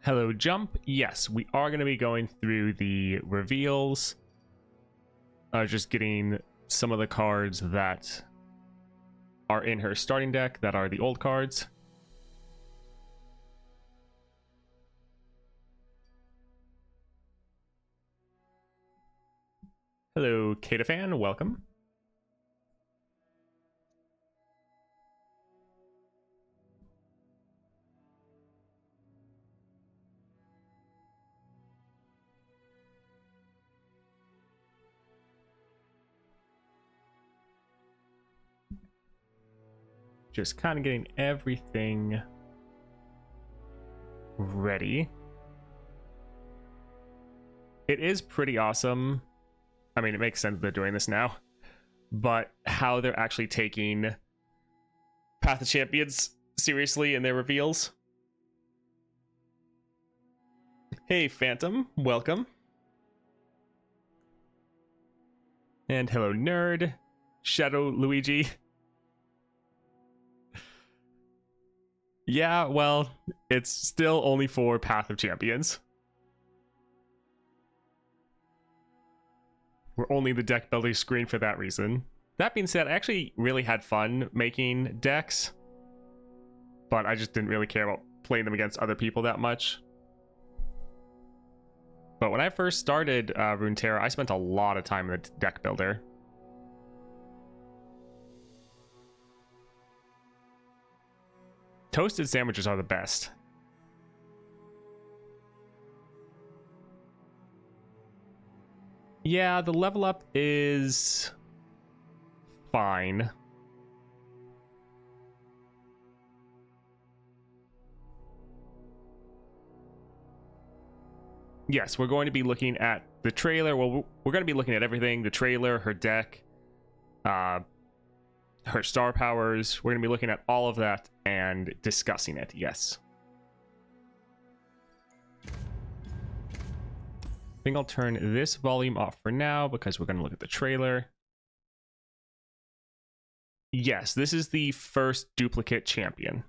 Hello, Jump. Yes, we are going to be going through the reveals. Just getting some of the cards that are in her starting deck that are the old cards. Hello, Katafan. Welcome. Just kind of getting everything ready. It is pretty awesome. I mean, it makes sense they're doing this now, but how they're actually taking Path of Champions seriously in their reveals. Hey, Phantom, welcome. And hello, Nerd, Shadow Luigi. Yeah, well, it's still only for Path of Champions. We're only the deck building screen for that reason. That being said, I actually really had fun making decks, but I just didn't really care about playing them against other people that much. But when I first started Runeterra, I spent a lot of time in the deck builder. Toasted sandwiches are the best. Yeah, the level up is fine. Yes, we're going to be looking at the trailer. Well, we're going to be looking at everything. The trailer, her deck, her star powers. We're going to be looking at all of that and discussing it, yes. I think I'll turn this volume off for now because we're going to look at the trailer. Yes, this is the first duplicate champion.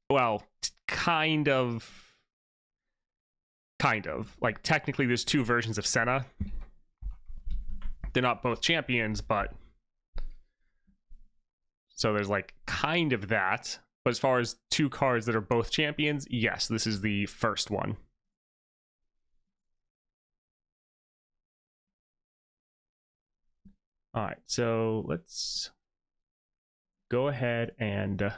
Well, kind of. Like, technically there's two versions of Senna. They're not both champions, but... So there's, like, kind of that. But as far as two cards that are both champions, yes, this is the first one. Alright, so let's go ahead and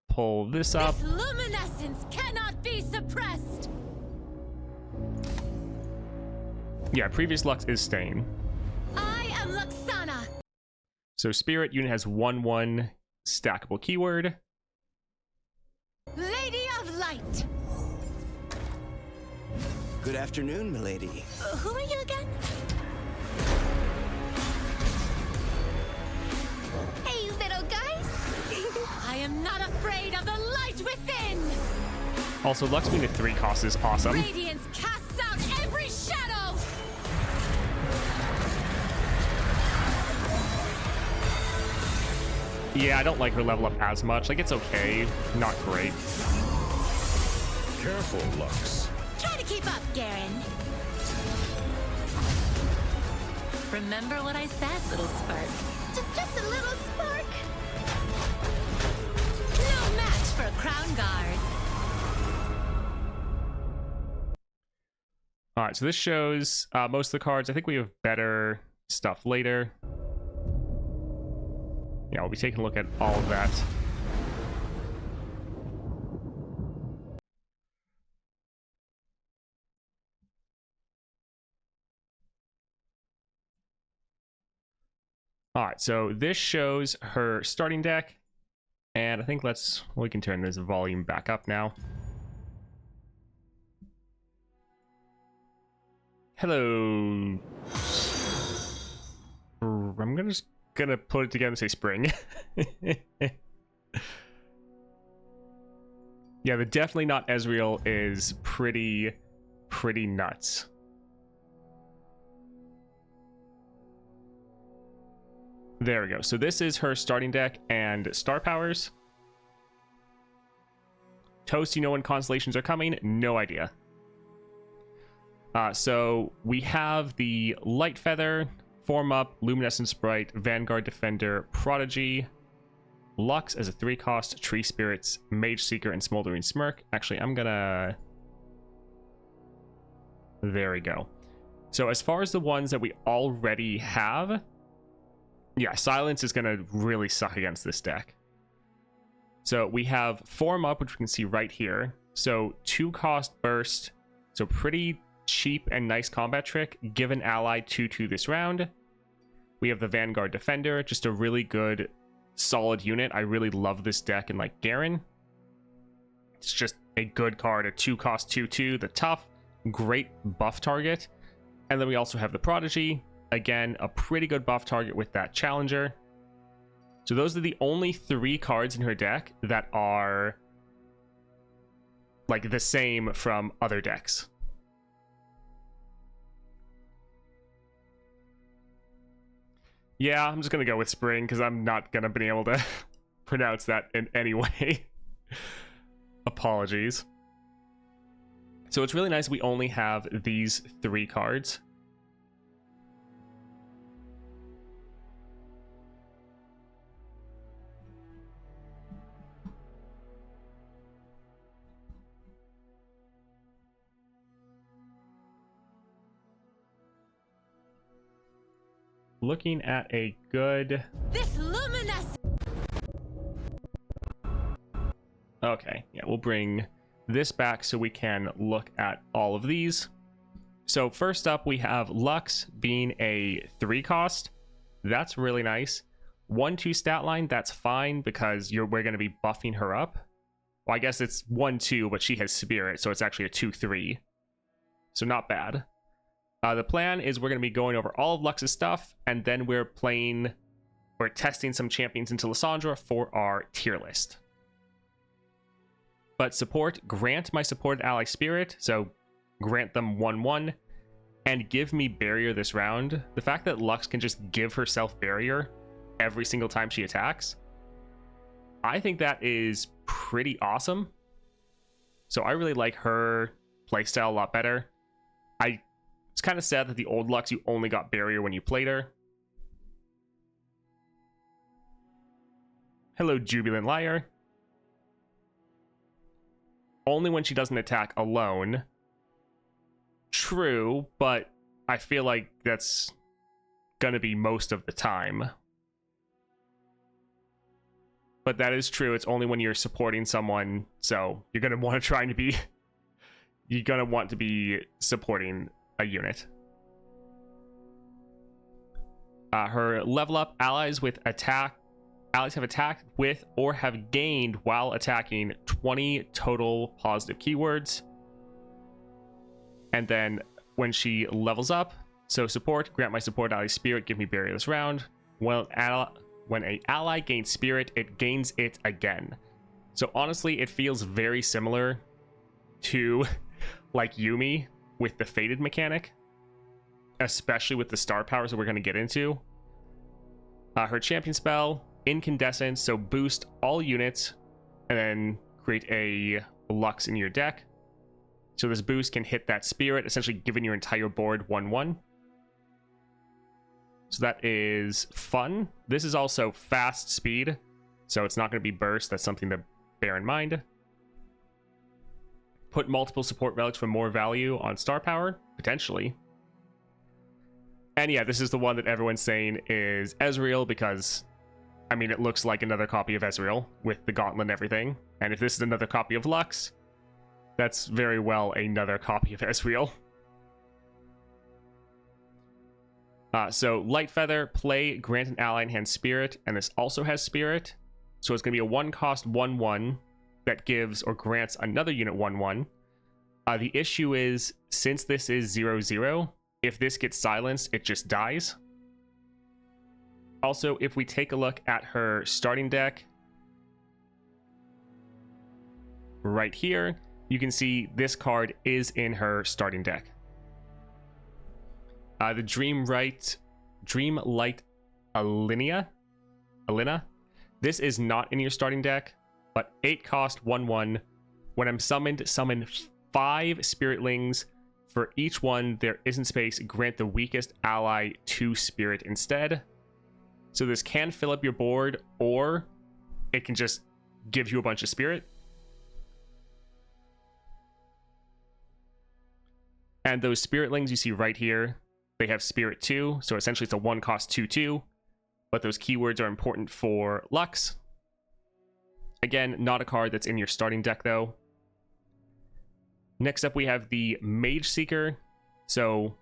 pull this up. This luminescence cannot be suppressed. Yeah, previous Lux is staying. I am Luxana. So Spirit unit has 1/1 stackable keyword. Lady of Light. Good afternoon, milady. Who are you again? Hey, little guys. I am not afraid of the light within. Also, Lux being a 3 cost is awesome. Radiance casts out every shadow. Yeah, I don't like her level up as much. Like, it's okay, not great. Careful, Lux. Try to keep up, Garen. Remember what I said, little spark. Just a little spark. No match for a crown guard. All right, so this shows most of the cards. I think we have better stuff later. Yeah, we'll be taking a look at all of that. All right, so this shows her starting deck, and I think we can turn this volume back up now. Hello. I'm just gonna put it together and say spring. Yeah, the definitely not Ezreal is pretty nuts. There we go. So this is her starting deck and star powers. Toast, you know when constellations are coming? No idea. So we have the Light Feather, Form Up, Luminescent Sprite, Vanguard Defender, Prodigy, Lux as a 3-cost, Tree Spirits, Mage Seeker, and Smoldering Smirk. Actually, I'm gonna... There we go. So as far as the ones that we already have, yeah, Silence is gonna really suck against this deck. So we have Form Up, which we can see right here. So 2-cost burst, so pretty cheap and nice combat trick. Give an ally 2/2 this round. We have the Vanguard Defender, just a really good solid unit. I really love this deck in like Garen. It's just a good card, a 2-cost 2/2, the tough, great buff target. And then we also have the Prodigy, again a pretty good buff target with that Challenger. So those are the only 3 cards in her deck that are like the same from other decks. Yeah, I'm just gonna go with Spring because I'm not gonna be able to pronounce that in any way. Apologies. So it's really nice we only have these 3 cards. Looking at a good... This luminous. Okay, yeah, we'll bring this back so we can look at all of these. So first up, we have Lux being a 3-cost. That's really nice. 1/2 stat line, that's fine because we're going to be buffing her up. Well, I guess it's 1/2, but she has Spirit, so it's actually a 2/3. So not bad. The plan is we're going to be going over all of Lux's stuff, and then we're testing some champions into Lysandra for our tier list. But support, grant my supported ally Spirit, so grant them 1/1, and give me Barrier this round. The fact that Lux can just give herself Barrier every single time she attacks, I think that is pretty awesome. So I really like her playstyle a lot better. It's kind of sad that the old Lux, you only got Barrier when you played her. Hello, Jubilant Liar. Only when she doesn't attack alone. True, but I feel like that's gonna be most of the time. But that is true, it's only when you're supporting someone, so you're gonna want to try to be... You're gonna want to be supporting a unit. Her level up allies have attacked with or have gained while attacking 20 total positive keywords. And then when she levels up, so support, grant my support ally Spirit, give me Barrier this round. When an ally gains Spirit, it gains it again. So honestly, it feels very similar to like Yuumi with the Fated mechanic, especially with the star powers that we're going to get into. Her champion spell, Incandescence, so boost all units and then create a Lux in your deck. So this boost can hit that Spirit, essentially giving your entire board 1/1. So that is fun. This is also fast speed, so it's not going to be burst. That's something to bear in mind. Put multiple support relics for more value on star power, potentially. And yeah, this is the one that everyone's saying is Ezreal because, I mean, it looks like another copy of Ezreal with the gauntlet and everything. And if this is another copy of Lux, that's very well another copy of Ezreal. So Light Feather, play, grant an ally in hand Spirit, and this also has Spirit. So it's going to be a 1-cost 1/1 that gives or grants another unit 1/1. The issue is, since this is 0/0, if this gets silenced, it just dies. Also, if we take a look at her starting deck, right here, you can see this card is in her starting deck. The Dreamlight Alinea. Alina. This is not in your starting deck, but 8 cost 1/1. When I'm summoned, summon 5 spiritlings. For each one there isn't space, grant the weakest ally 2 spirit instead. So this can fill up your board, or it can just give you a bunch of spirit. And those spiritlings you see right here, they have spirit 2, so essentially it's a 1 cost 2/2, but those keywords are important for Lux. Again, not a card that's in your starting deck though. Next up we have the Mage Seeker. So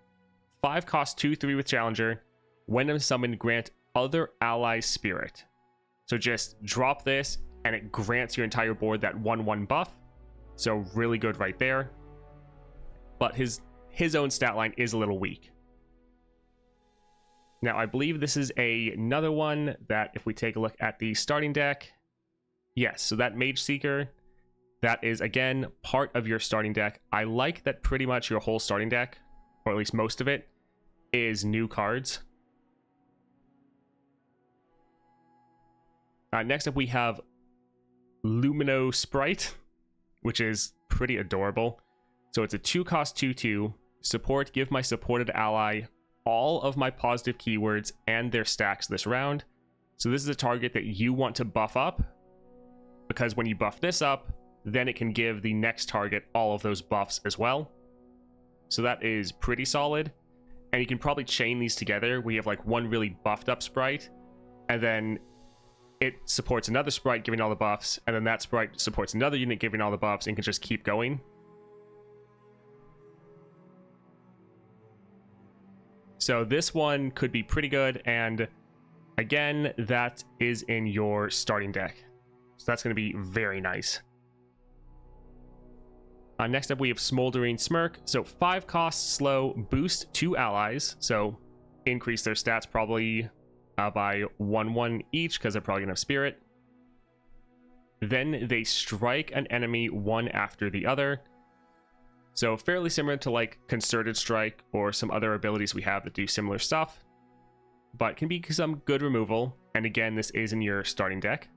5 cost 2/3 with Challenger. When I'm summoned, grant other ally spirit. So just drop this and it grants your entire board that 1/1 buff. So really good right there. But his own stat line is a little weak. Now I believe this is another one that if we take a look at the starting deck, yes, so that Mage Seeker, that is again part of your starting deck. I like that pretty much your whole starting deck, or at least most of it, is new cards. Next up we have Lumino Sprite, which is pretty adorable. So it's a 2 cost 2/2. Support, give my supported ally all of my positive keywords and their stacks this round. So this is a target that you want to buff up, because when you buff this up, then it can give the next target all of those buffs as well. So that is pretty solid. And you can probably chain these together. We have like one really buffed up sprite, and then it supports another sprite giving all the buffs, and then that sprite supports another unit giving all the buffs, and can just keep going. So this one could be pretty good, and again, that is in your starting deck. So that's going to be very nice. Next up, we have Smoldering Smirk. So 5 costs slow, boost 2 allies. So increase their stats probably by 1/1 each, because they're probably going to have spirit. Then they strike an enemy one after the other. So fairly similar to like Concerted Strike or some other abilities we have that do similar stuff, but can be some good removal. And again, this is in your starting deck.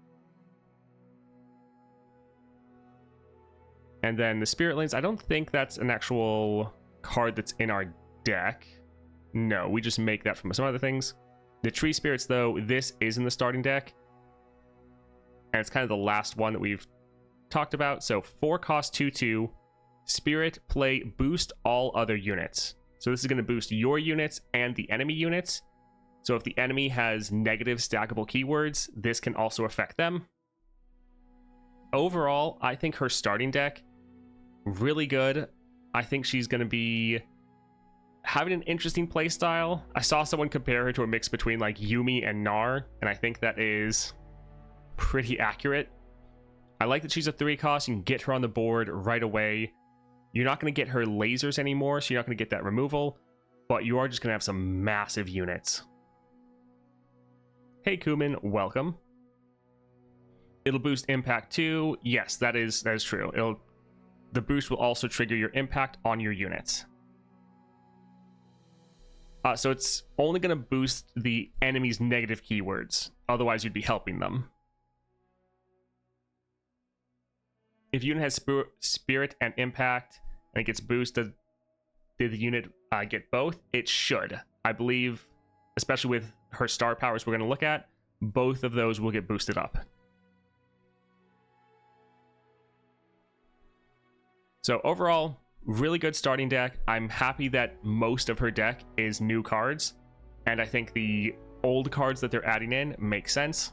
And then the Spiritlings, I don't think that's an actual card that's in our deck. No, we just make that from some other things. The Tree Spirits, though, this is in the starting deck. And it's kind of the last one that we've talked about. So 4 cost 2/2. Spirit, play, boost all other units. So this is going to boost your units and the enemy units. So if the enemy has negative stackable keywords, this can also affect them. Overall, I think her starting deck, really good. I think she's going to be having an interesting playstyle. I saw someone compare her to a mix between like Yuumi and Gnar, and I think that is pretty accurate. I like that she's a 3 cost. You can get her on the board right away. You're not going to get her lasers anymore, so you're not going to get that removal, but you are just going to have some massive units. Hey Kumin, welcome. It'll boost impact too. Yes, that is true. The boost will also trigger your impact on your units. So it's only going to boost the enemy's negative keywords. Otherwise, you'd be helping them. If unit has spirit and impact and it gets boosted, did the unit get both? It should. I believe, especially with her star powers we're going to look at, both of those will get boosted up. So overall, really good starting deck. I'm happy that most of her deck is new cards, and I think the old cards that they're adding in make sense.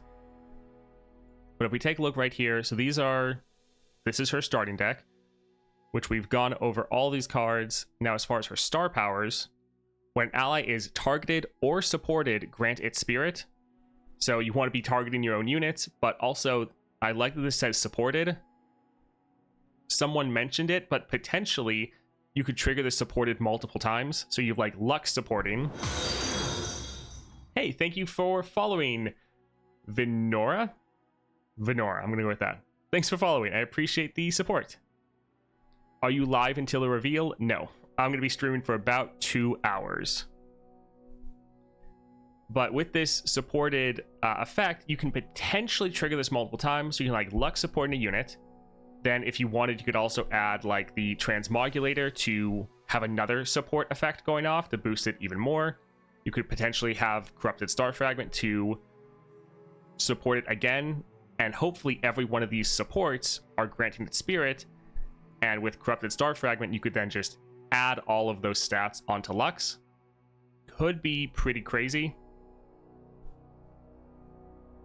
But if we take a look right here, so this is her starting deck, which we've gone over all these cards. Now, as far as her star powers, when an ally is targeted or supported, grant its spirit. So you want to be targeting your own units, but also I like that this says supported. Someone mentioned it, but potentially you could trigger this supported multiple times. So you have like Lux supporting. Hey, thank you for following, Vinora. I'm gonna go with that. Thanks for following. I appreciate the support. Are you live until the reveal? No. I'm gonna be streaming for about 2 hours. But with this supported effect, you can potentially trigger this multiple times. So you can like luck support in a unit. Then if you wanted, you could also add like the Transmogulator to have another support effect going off to boost it even more. You could potentially have Corrupted Star Fragment to support it again. And hopefully every one of these supports are granting its spirit. And with Corrupted Star Fragment, you could then just add all of those stats onto Lux. Could be pretty crazy.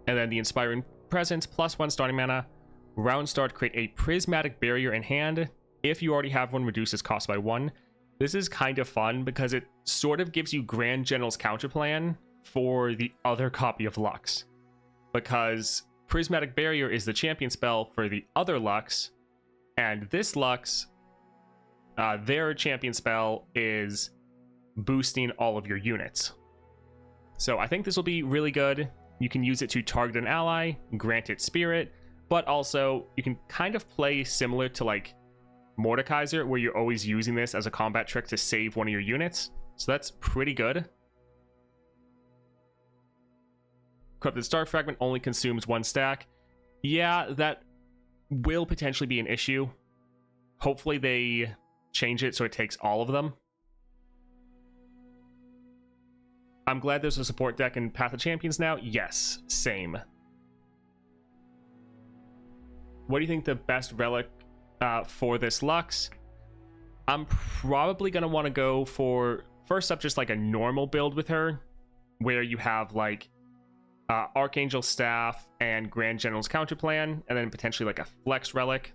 And then the Inspiring Presence, +1 starting mana. Round start, create a Prismatic Barrier in hand. If you already have one, reduce its cost by 1. This is kind of fun because it sort of gives you Grand General's counterplan for the other copy of Lux. Because Prismatic Barrier is the champion spell for the other Lux, and this Lux, their champion spell is boosting all of your units. So I think this will be really good. You can use it to target an ally, grant it spirit, but also you can kind of play similar to like Mordekaiser, where you're always using this as a combat trick to save one of your units. So that's pretty good. Corrupted Star Fragment only consumes 1 stack. Yeah, that will potentially be an issue. Hopefully they change it so it takes all of them. I'm glad there's a support deck in Path of Champions now. Yes, same. What do you think the best relic for this Lux? I'm probably going to want to go for, first up, just like a normal build with her, where you have like Archangel Staff and Grand General's Counterplan, and then potentially like a Flex Relic.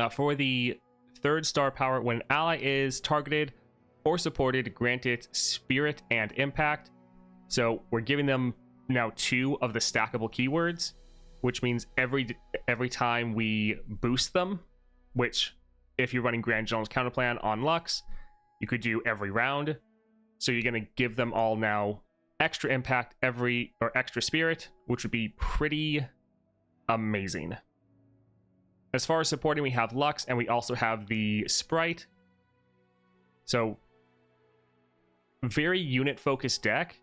For the 3rd star power, when an ally is targeted or supported, grant it Spirit and Impact. So we're giving them now 2 of the stackable keywords, which means every time we boost them, which if you're running Grand General's Counterplan on Lux, you could do every round. So you're going to give them all now extra impact or extra spirit, which would be pretty amazing. As far as supporting, we have Lux and we also have the Sprite. So very unit focused deck,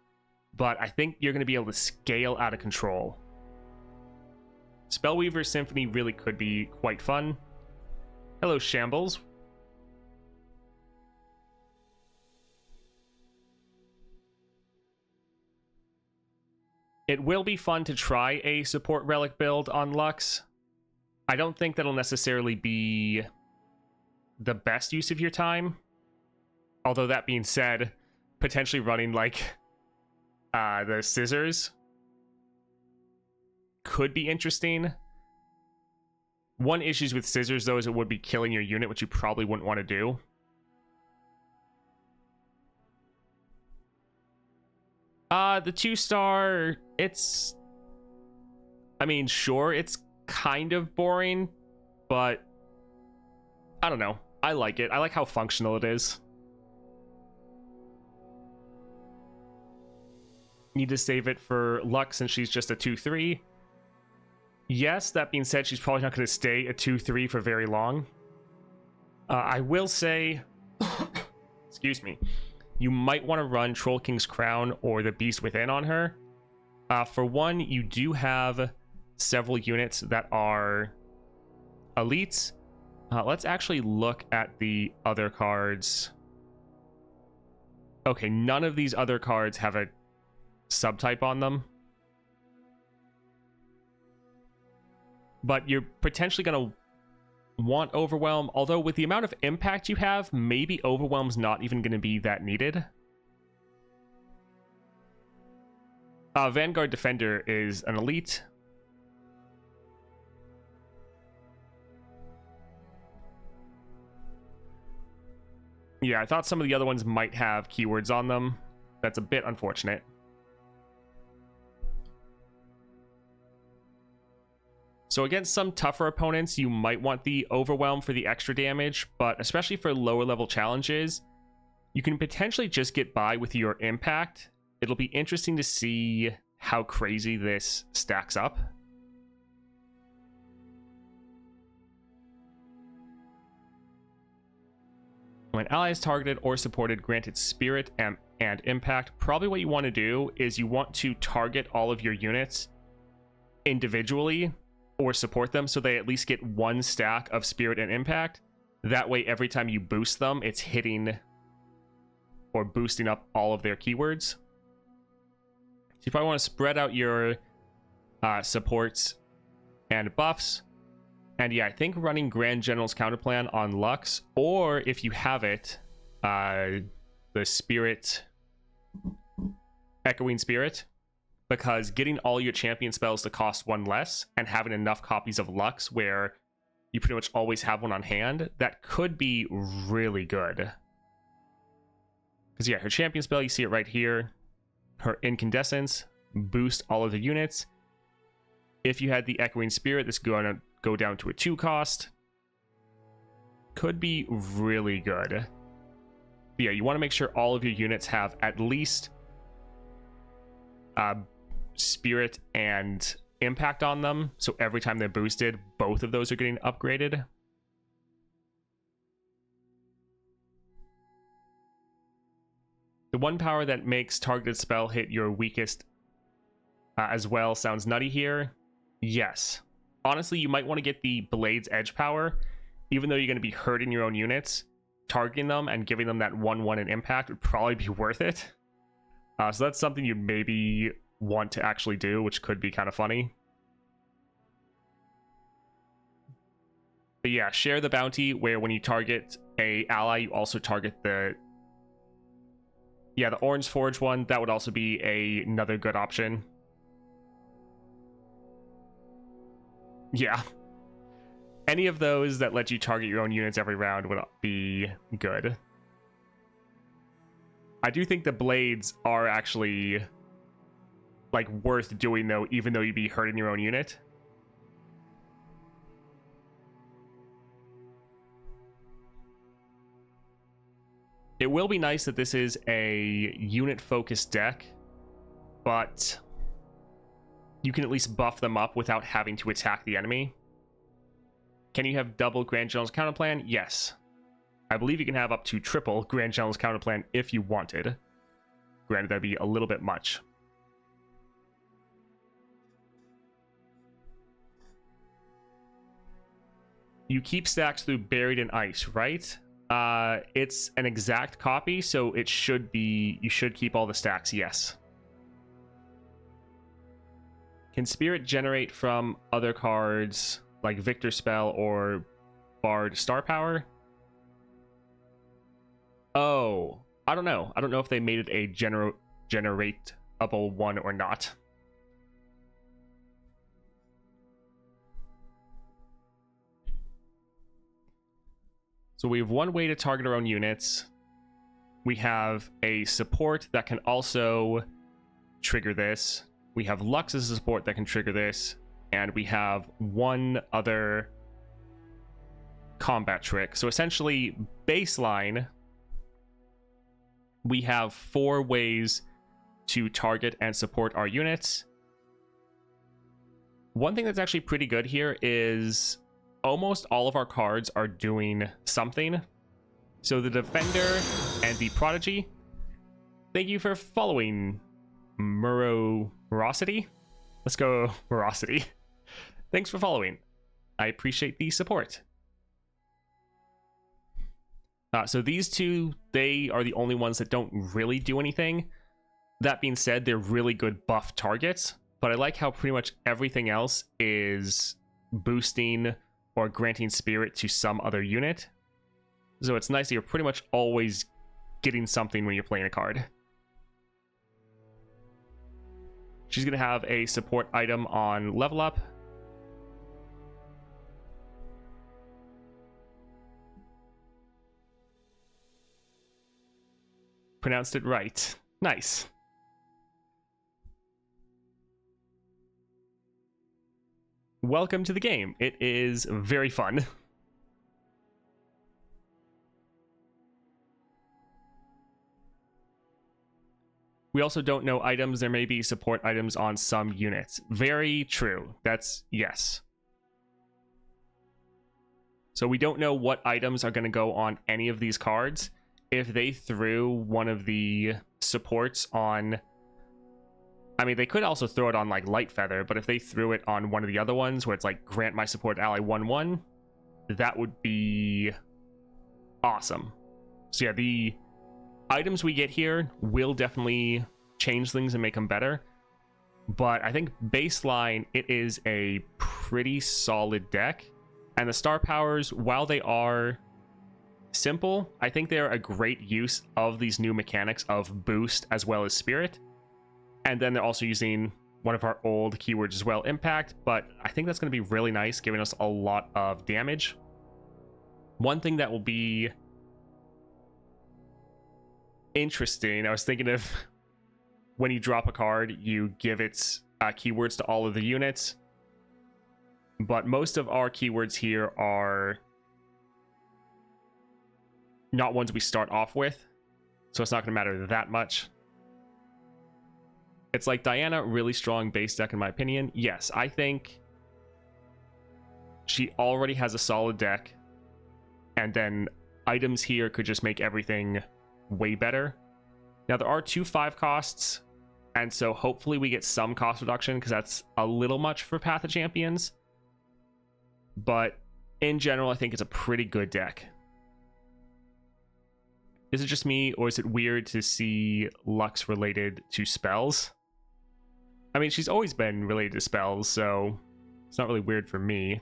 but I think you're going to be able to scale out of control. Spellweaver Symphony really could be quite fun. Hello, Shambles. It will be fun to try a support relic build on Lux. I don't think that'll necessarily be the best use of your time. Although that being said, potentially running like the Scissors could be interesting. One issue with Scissors, though, is it would be killing your unit, which you probably wouldn't want to do. The 2-star, it's... I mean, sure, it's kind of boring, but I don't know. I like it. I like how functional it is. Need to save it for Lux since she's just a 2/3. Yes, that being said, she's probably not going to stay a 2/3 for very long. I will say, excuse me, you might want to run Troll King's Crown or the Beast Within on her. For one, you do have several units that are elites. Let's actually look at the other cards. Okay, none of these other cards have a subtype on them. But you're potentially going to want Overwhelm, although with the amount of impact you have, maybe Overwhelm's not even going to be that needed. Vanguard Defender is an elite. Yeah, I thought some of the other ones might have keywords on them. That's a bit unfortunate. So against some tougher opponents, you might want the Overwhelm for the extra damage, but especially for lower level challenges, you can potentially just get by with your impact. It'll be interesting to see how crazy this stacks up. When ally is targeted or supported, granted Spirit and and impact. Probably what you want to do is you want to target all of your units individually or support them so they at least get one stack of spirit and impact. That way, every time you boost them, it's hitting or boosting up all of their keywords. So you probably want to spread out your supports and buffs. And yeah, I think running Grand General's counterplan on Lux, or if you have it, the Spirit, Echoing Spirit, because getting all your champion spells to cost one less and having enough copies of Lux where you pretty much always have one on hand, that could be really good. Because yeah, her champion spell, you see it right here, her Incandescence, boost all of the units. If you had the Echoing Spirit, this is going to go down to a 2 cost. Could be really good. But yeah, you want to make sure all of your units have at least Spirit and Impact on them, so every time they're boosted, both of those are getting upgraded. The one power that makes targeted spell hit your weakest as well sounds nutty here. Yes. Honestly, you might want to get the Blade's Edge power, even though you're going to be hurting your own units. Targeting them and giving them that 1/1 in impact would probably be worth it. So that's something you'd maybe want to actually do, which could be kind of funny. But yeah, share the bounty, where when you target a ally, you also target the Orange Forge one. That would also be another good option. Yeah. Any of those that let you target your own units every round would be good. I do think the blades are actually like worth doing though, even though you'd be hurting your own unit. It will be nice that this is a unit-focused deck, but you can at least buff them up without having to attack the enemy. Can you have double Grand General's counterplan? Yes. I believe you can have up to triple Grand General's counterplan if you wanted. Granted, that'd be a little bit much. You keep stacks through Buried in Ice, right? It's an exact copy, so it should be... You should keep all the stacks, yes. Can Spirit generate from other cards, like Victor Spell or Bard Star Power? Oh, I don't know. I don't know if they made it a generatable one or not. So we have one way to target our own units. We have a support that can also trigger this. We have Lux as a support that can trigger this. And we have one other combat trick. So essentially, baseline, we have 4 ways to target and support our units. One thing that's actually pretty good here is almost all of our cards are doing something. So the Defender and the Prodigy. Thank you for following, Morosity. Let's go, Morosity. Thanks for following. I appreciate the support. So these two, they are the only ones that don't really do anything. That being said, they're really good buff targets, but I like how pretty much everything else is boosting or granting spirit to some other unit. So it's nice that you're pretty much always getting something when you're playing a card. She's going to have a support item on level up. Pronounced it right. Nice. Welcome to the game. It is very fun. We also don't know items. There may be support items on some units. Very true. That's yes. So we don't know what items are going to go on any of these cards. if they threw one of the supports on, I mean, they could also throw it on like Light Feather, but if they threw it on one of the other ones where it's like grant my support ally 1/1, that would be awesome. So yeah, the items we get here will definitely change things and make them better. But I think baseline, it is a pretty solid deck. And the star powers, while they are simple, I think they're a great use of these new mechanics of boost as well as spirit. And then they're also using one of our old keywords as well, impact. But I think that's going to be really nice, giving us a lot of damage. One thing that will be interesting, I was thinking of when you drop a card, you give its keywords to all of the units. But most of our keywords here are not ones we start off with, so it's not going to matter that much. It's like Diana, really strong base deck in my opinion. Yes, I think she already has a solid deck, and then items here could just make everything way better. Now there are 2 5 costs, and so hopefully we get some cost reduction, because that's a little much for Path of Champions. But in general, I think it's a pretty good deck. Is it just me, or is it weird to see Lux related to spells? I mean, she's always been related to spells, so it's not really weird for me.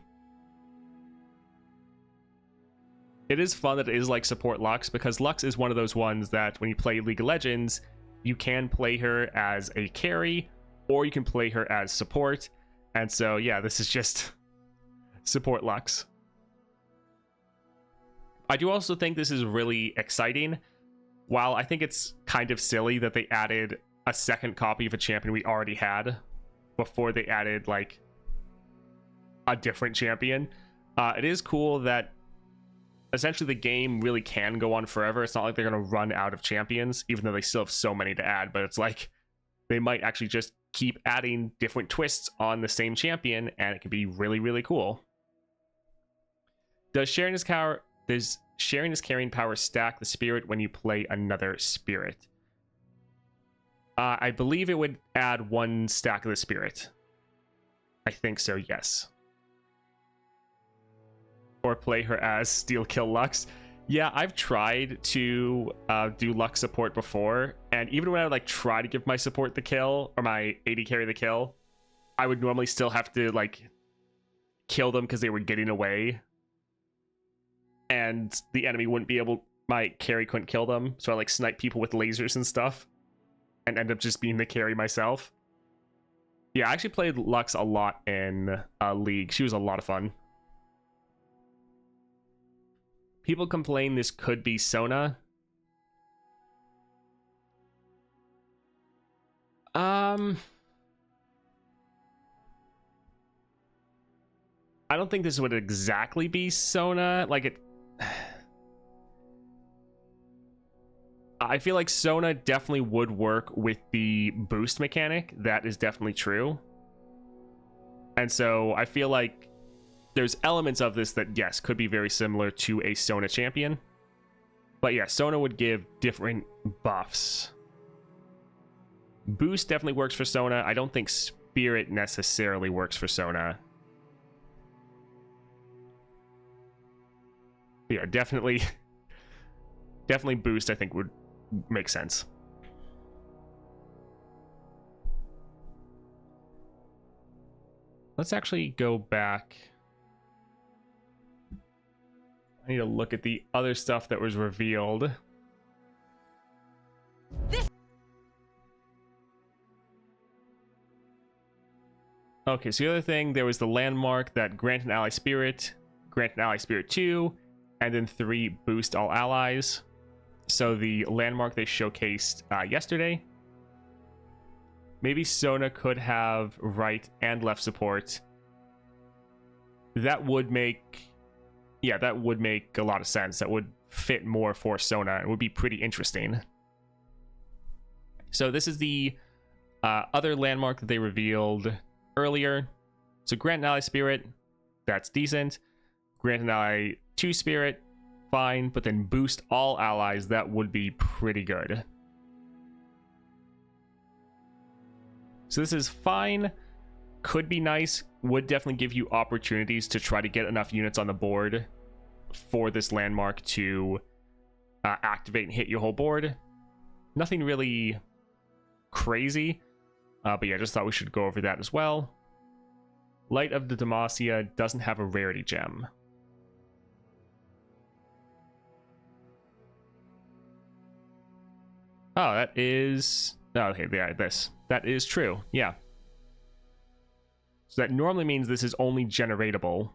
It is fun that it is like support Lux, because Lux is one of those ones that when you play League of Legends, you can play her as a carry, or you can play her as support. And so, yeah, this is just support Lux. I do also think this is really exciting. While I think it's kind of silly that they added a second copy of a champion we already had before they added like a different champion, it is cool that essentially the game really can go on forever. It's not like they're going to run out of champions, even though they still have so many to add, but it's like they might actually just keep adding different twists on the same champion, and it can be really, really cool. Does sharing his carrying power stack the spirit when you play another spirit? I believe it would add 1 stack of the spirit. I think so, yes. Or play her as Steel Kill Lux. Yeah, I've tried to do Lux support before, and even when I would like try to give my support the kill, or my AD carry the kill, I would normally still have to like kill them because they were getting away, and the enemy wouldn't be able, my carry couldn't kill them, so I like snipe people with lasers and stuff and end up just being the carry myself. Yeah, I actually played Lux a lot in League. She was a lot of fun. People complain this could be Sona. I don't think this would exactly be Sona. Like it, I feel like Sona definitely would work with the boost mechanic. That is definitely true. And so I feel like there's elements of this that, yes, could be very similar to a Sona champion. But yeah, Sona would give different buffs. Boost definitely works for Sona. I don't think Spirit necessarily works for Sona. Yeah, definitely Boost I think would make sense. Let's actually go back. I need to look at the other stuff that was revealed. Okay, so the other thing, there was the landmark that grant an ally spirit 2, and then 3 boost all allies. So the landmark they showcased yesterday. Maybe Sona could have right and left support. That would make, yeah, that would make a lot of sense. That would fit more for Sona. It would be pretty interesting. So this is the other landmark that they revealed earlier. So grant an ally spirit, that's decent. Grant an ally 2 spirit, fine, but then boost all allies, that would be pretty good. So this is fine, could be nice, would definitely give you opportunities to try to get enough units on the board for this landmark to activate and hit your whole board. Nothing really crazy, but yeah, just thought we should go over that as well. Light of the Demacia doesn't have a rarity gem. Oh, that is... Oh, okay, yeah, this. That is true, yeah. So that normally means this is only generatable.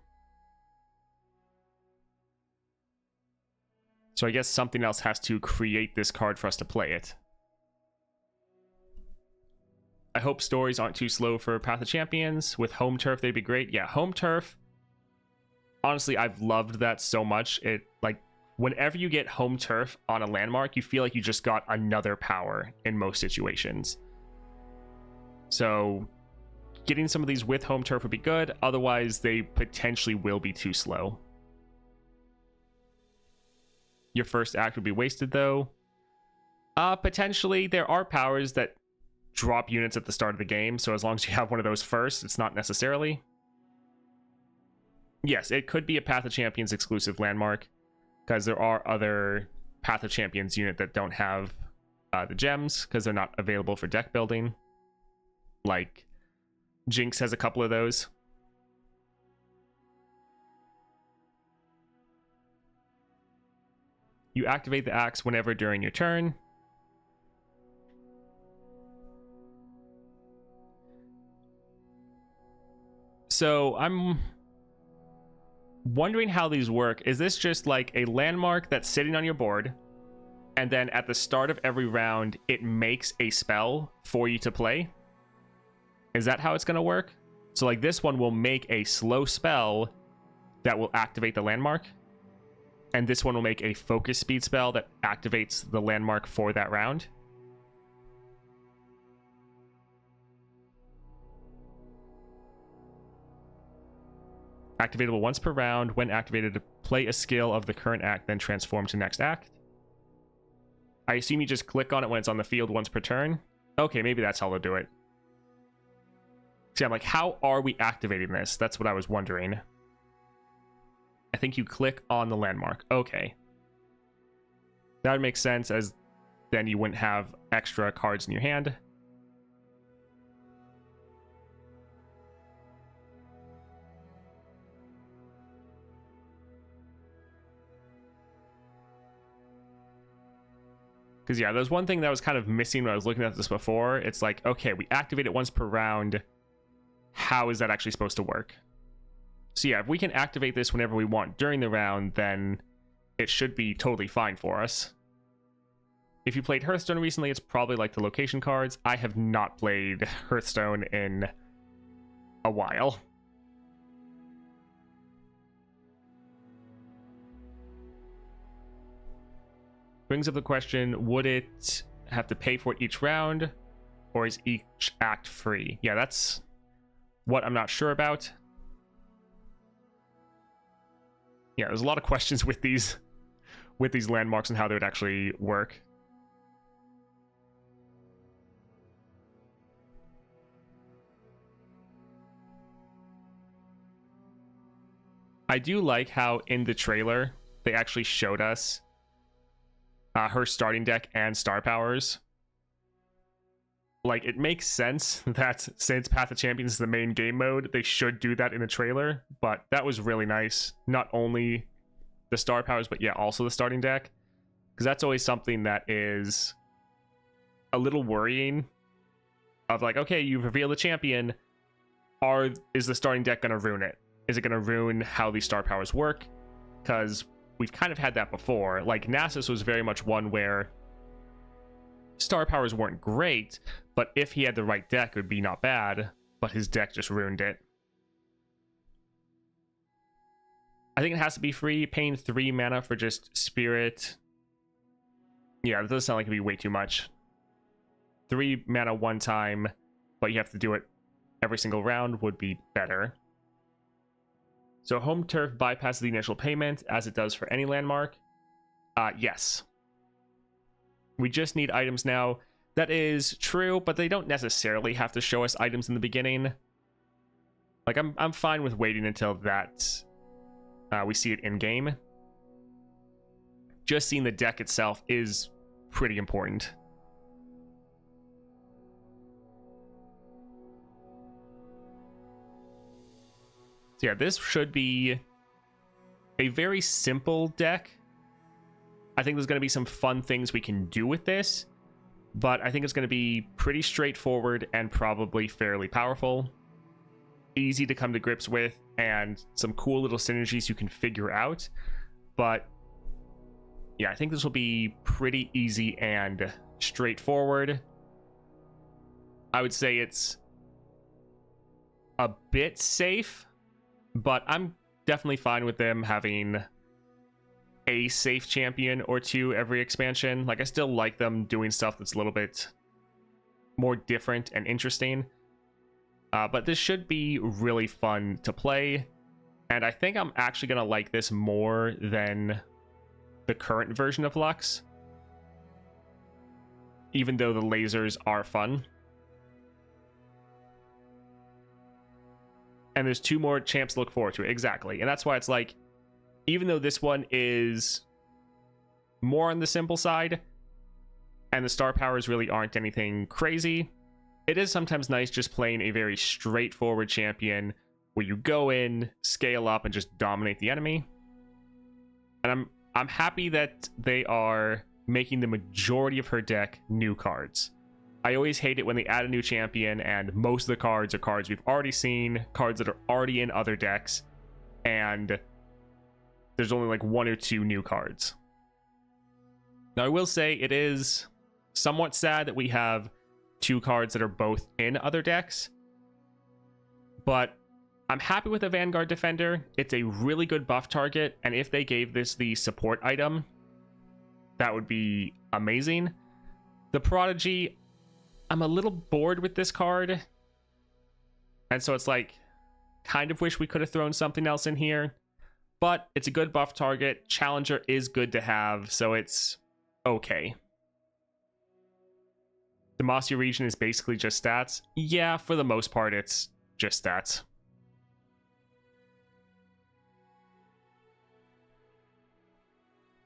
So I guess something else has to create this card for us to play it. I hope stories aren't too slow for Path of Champions. With home turf, they'd be great. Yeah, home turf. Honestly, I've loved that so much. It, like, whenever you get home turf on a landmark, you feel like you just got another power in most situations. So getting some of these with home turf would be good. Otherwise, they potentially will be too slow. Your first act would be wasted, though. Potentially, there are powers that drop units at the start of the game, so as long as you have one of those first, it's not necessarily. Yes, it could be a Path of Champions exclusive landmark, because there are other Path of Champions unit that don't have the gems, because they're not available for deck building. Like, Jinx has a couple of those. You activate the axe whenever during your turn. So I'm wondering how these work. Is this just like a landmark that's sitting on your board, and then at the start of every round, it makes a spell for you to play? Is that how it's going to work? So like this one will make a slow spell that will activate the landmark, and this one will make a focus speed spell that activates the landmark for that round. Activatable once per round. When activated, to play a skill of the current act, then transform to next act. I assume you just click on it when it's on the field once per turn. Okay, maybe that's how they'll do it. See, I'm like, how are we activating this? That's what I was wondering. I think you click on the landmark. Okay. That would make sense, as then you wouldn't have extra cards in your hand. Because yeah, there's one thing that was kind of missing when I was looking at this before. It's like, okay, we activate it once per round. How is that actually supposed to work? So yeah, if we can activate this whenever we want during the round, then it should be totally fine for us. If you played Hearthstone recently, it's probably like the location cards. I have not played Hearthstone in a while. Brings up the question, would it have to pay for it each round, or is each act free? Yeah, that's what I'm not sure about. Yeah, there's a lot of questions with these landmarks and how they would actually work. I do like how in the trailer they actually showed us her starting deck and star powers. Like, it makes sense that since Path of Champions is the main game mode, they should do that in the trailer, but that was really nice. Not only the star powers, but yeah, also the starting deck. Because that's always something that is a little worrying. Of like, okay, you've revealed the champion. Is the starting deck going to ruin it? Is it going to ruin how these star powers work? Because we've kind of had that before. Like, Nasus was very much one where star powers weren't great, but if he had the right deck, it would be not bad, but his deck just ruined it. I think it has to be free. Paying 3 mana for just Spirit. Yeah, that does sound like it'd be way too much. 3 mana one time, but you have to do it every single round would be better. So home turf bypasses the initial payment, as it does for any landmark. Yes. We just need items now. That is true, but they don't necessarily have to show us items in the beginning. Like, I'm fine with waiting until that we see it in game. Just seeing the deck itself is pretty important. So yeah, this should be a very simple deck. I think there's going to be some fun things we can do with this, but I think it's going to be pretty straightforward and probably fairly powerful. Easy to come to grips with, and some cool little synergies you can figure out. But yeah, I think this will be pretty easy and straightforward. I would say it's a bit safe, but I'm definitely fine with them having a safe champion or two every expansion. Like, I still like them doing stuff that's a little bit more different and interesting. But this should be really fun to play. And I think I'm actually going to like this more than the current version of Lux, even though the lasers are fun. And there's 2 more champs to look forward to. Exactly. And that's why it's like, even though this one is more on the simple side and the star powers really aren't anything crazy, it is sometimes nice just playing a very straightforward champion where you go in, scale up, and just dominate the enemy. And I'm happy that they are making the majority of her deck new cards. I always hate it when they add a new champion and most of the cards are cards we've already seen, cards that are already in other decks, and there's only like 1 or 2 new cards. Now, I will say it is somewhat sad that we have 2 cards that are both in other decks, but I'm happy with the Vanguard Defender. It's a really good buff target, and if they gave this the support item, that would be amazing. The Prodigy, I'm a little bored with this card, and so it's like, kind of wish we could have thrown something else in here, but it's a good buff target. Challenger is good to have, so it's okay. Demacia region is basically just stats. Yeah, for the most part, it's just stats.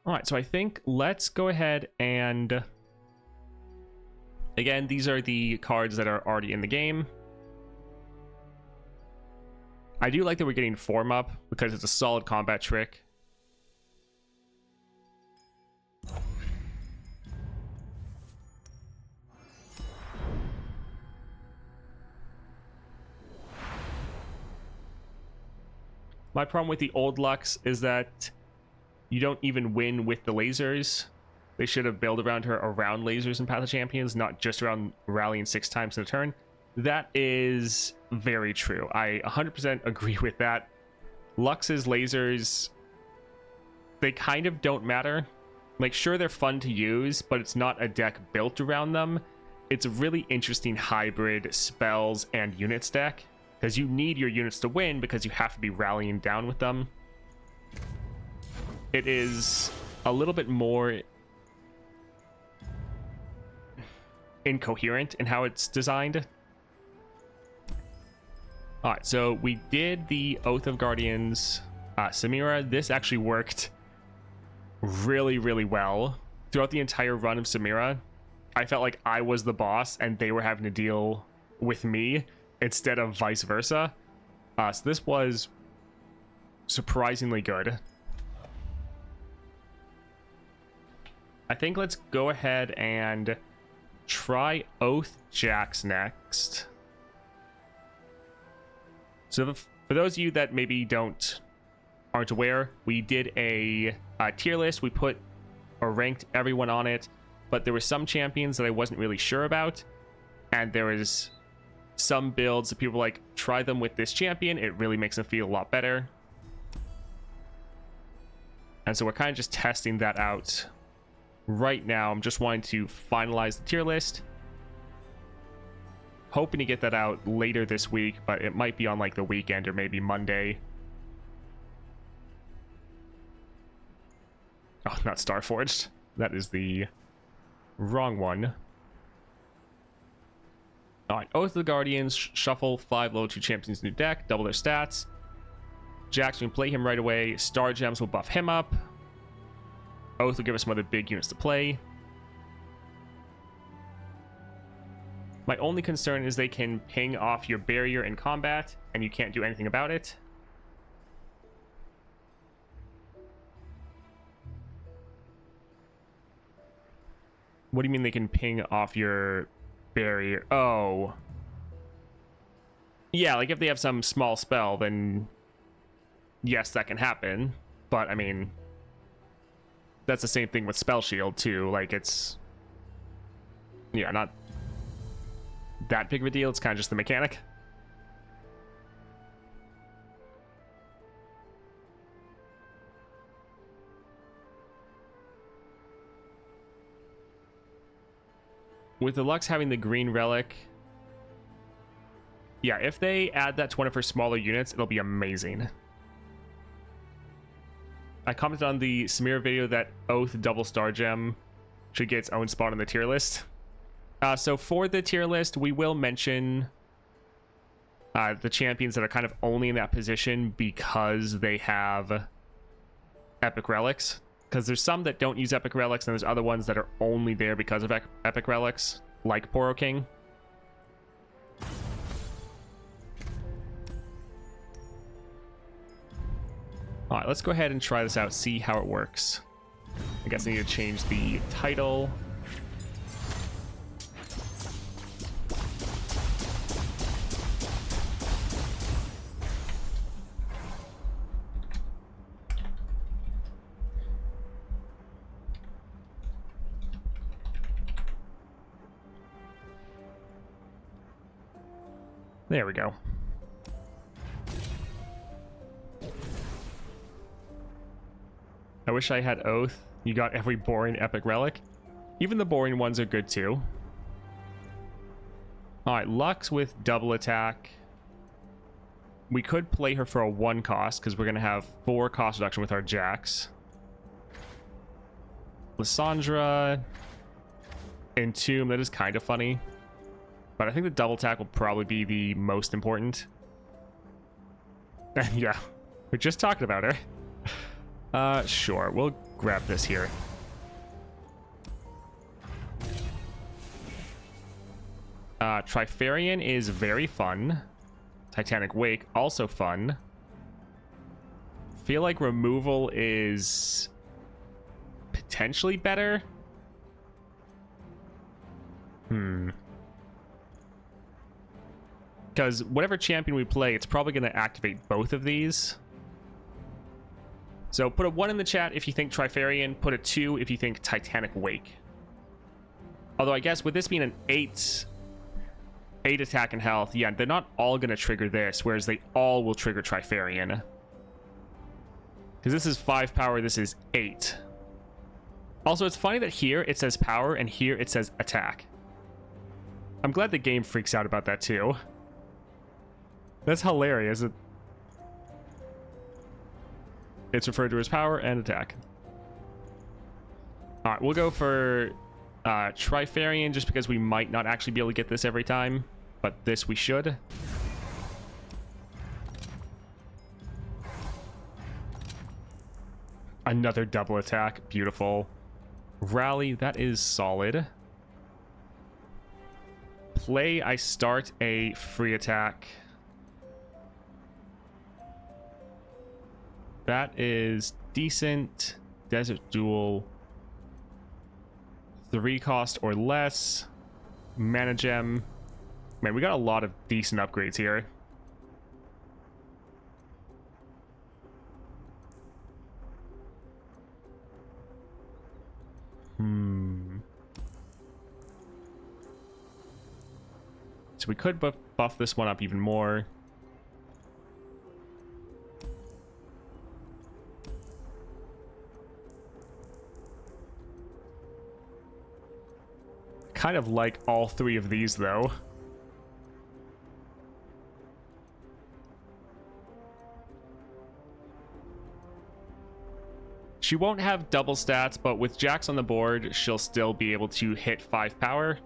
All right, so I think let's go ahead and... Again, these are the cards that are already in the game. I do like that we're getting form up because it's a solid combat trick. My problem with the old Lux is that you don't even win with the lasers. They should have built around her around lasers in Path of Champions, not just around rallying 6 times in a turn. That is very true. I 100% agree with that. Lux's lasers, they kind of don't matter. Like, sure, they're fun to use, but it's not a deck built around them. It's a really interesting hybrid spells and units deck, because you need your units to win because you have to be rallying down with them. It is a little bit more incoherent in how it's designed. All right, so we did the Oath of Guardians Samira. This actually worked really, really well. Throughout the entire run of Samira, I felt like I was the boss and they were having to deal with me instead of vice versa. So this was surprisingly good. I think let's go ahead and try Oath Jax next. So for those of you that maybe aren't aware, we did a tier list. We put or ranked everyone on it, but there were some champions that I wasn't really sure about, and there was some builds that people were like, try them with this champion, it really makes them feel a lot better. And so we're kind of just testing that out right now. I'm just wanting to finalize the tier list, hoping to get that out later this week, but it might be on like the weekend or maybe Monday. Oh, not Starforged. That is the wrong one. Alright, Oath of the Guardians, shuffle 5 level 2 champions in your deck, double their stats. Jax, we can play him right away. Star Gems will buff him up. Oath will give us some other big units to play. My only concern is they can ping off your barrier in combat, and you can't do anything about it. What do you mean they can ping off your barrier? Oh. Yeah, like if they have some small spell, then yes, that can happen. But, I mean, that's the same thing with Spell Shield, too. Like, it's... yeah, not that big of a deal. It's kind of just the mechanic. With the Lux having the green relic, yeah, if they add that to one of her smaller units, it'll be amazing. I commented on the Samira video that Oath double star gem should get its own spot on the tier list. So for the tier list, we will mention the champions that are kind of only in that position because they have epic relics. Because there's some that don't use epic relics, and there's other ones that are only there because of epic relics, like Poro King. Alright, let's go ahead and try this out, see how it works. I guess I need to change the title. There we go. I wish I had Oath. You got every boring epic relic. Even the boring ones are good too. Alright, Lux with double attack. We could play her for a 1 cost because we're going to have 4 cost reduction with our Jax. Lysandra. Entomb, that is kind of funny. But I think the double attack will probably be the most important. Yeah, we just talked about her. Sure, we'll grab this here. Trifarian is very fun. Titanic Wake, also fun. Feel like removal is potentially better. Because whatever champion we play, it's probably going to activate both of these. So put a 1 in the chat if you think Trifarian, put a 2 if you think Titanic Wake. Although I guess with this being an 8 attack and health, yeah, they're not all going to trigger this, whereas they all will trigger Trifarian. Because this is 5 power, this is 8. Also, it's funny that here it says power and here it says attack. I'm glad the game freaks out about that too. That's hilarious. It's referred to as power and attack. Alright, we'll go for Trifarian just because we might not actually be able to get this every time. But this we should. Another double attack. Beautiful. Rally, that is solid. Play, I start a free attack. That is decent. Desert Duel. 3 cost or less. Mana Gem. Man, we got a lot of decent upgrades here. So we could buff this one up even more. Kind of like all 3 of these, though. She won't have double stats, but with Jax on the board, she'll still be able to hit 5 power.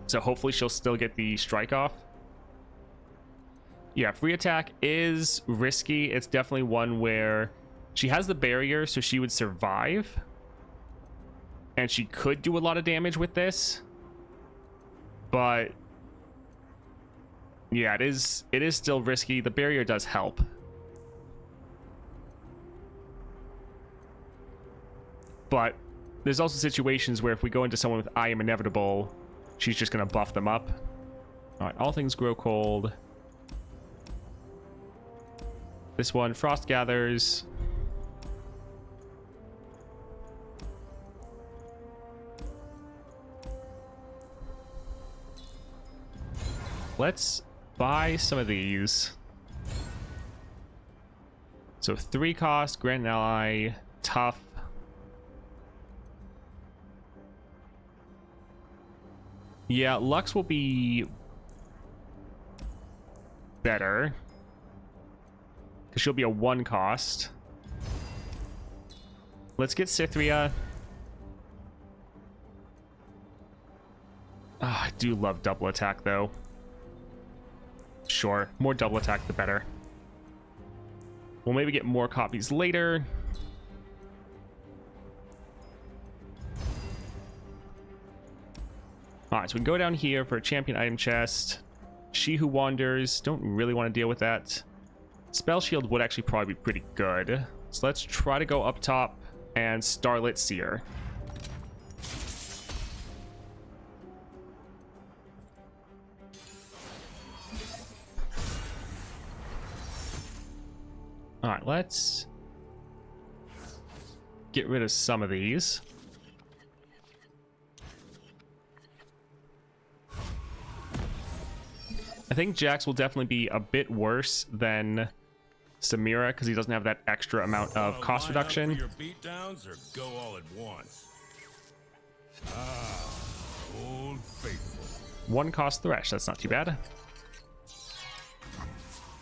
So hopefully she'll still get the strike off. Yeah, free attack is risky. It's definitely one where she has the barrier, so she would survive. And she could do a lot of damage with this. But yeah, it is still risky. The barrier does help. But there's also situations where if we go into someone with I Am Inevitable, she's just going to buff them up. All right, all things grow cold. This one, Frost Gathers. Let's buy some of these. So 3 cost, grant an ally, tough. Yeah, Lux will be better because she'll be a 1 cost. Let's get Cythria. I do love double attack though. Sure, more double attack the better. We'll maybe get more copies later. Alright, so we can go down here for a champion item chest. She Who Wanders. Don't really want to deal with that. Spell Shield would actually probably be pretty good. So let's try to go up top and Starlit Seer. Alright, let's get rid of some of these. I think Jax will definitely be a bit worse than Samira because he doesn't have that extra amount of cost reduction. Your beatdowns or go all at once. Ah, Old Faithful. 1 cost Thresh, that's not too bad.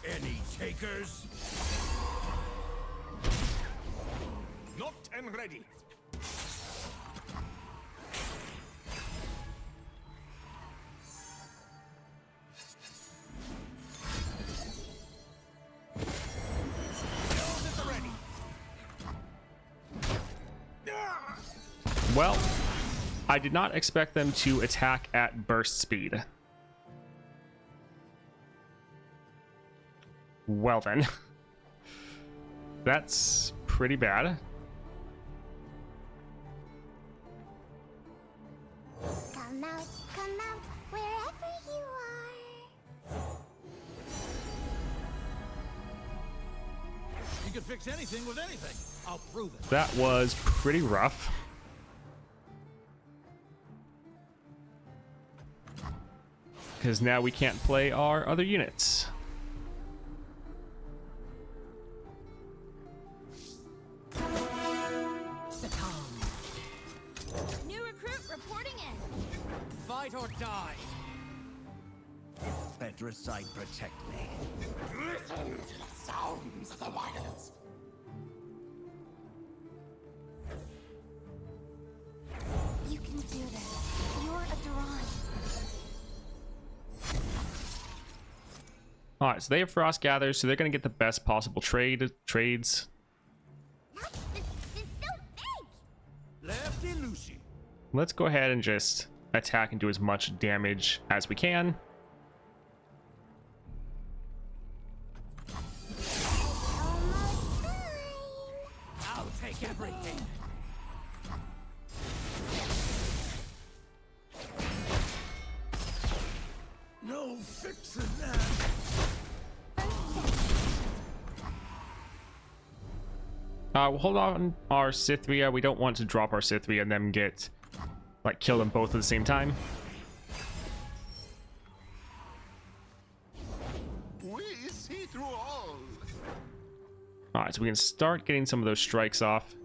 Any takers? Locked and ready. Well, I did not expect them to attack at burst speed. Well then. That's pretty bad. Come out, wherever you are. You can fix anything with anything. I'll prove it. That was pretty rough. Because now we can't play our other units. New recruit reporting in. Fight or die. Petricide, protect me. Listen to the sounds of the wilds. You can do this. You're a Duran. All right, so they have Frost Gathers, so they're going to get the best possible trades. It's so big. Lefty Lucy. Let's go ahead and just attack and do as much damage as we can. Almost time. I'll take everything. No fixing that. We'll hold on our Cythria. We don't want to drop our Cythria and then get, like, kill them both at the same time. We see through all. All right, so we can start getting some of those strikes off.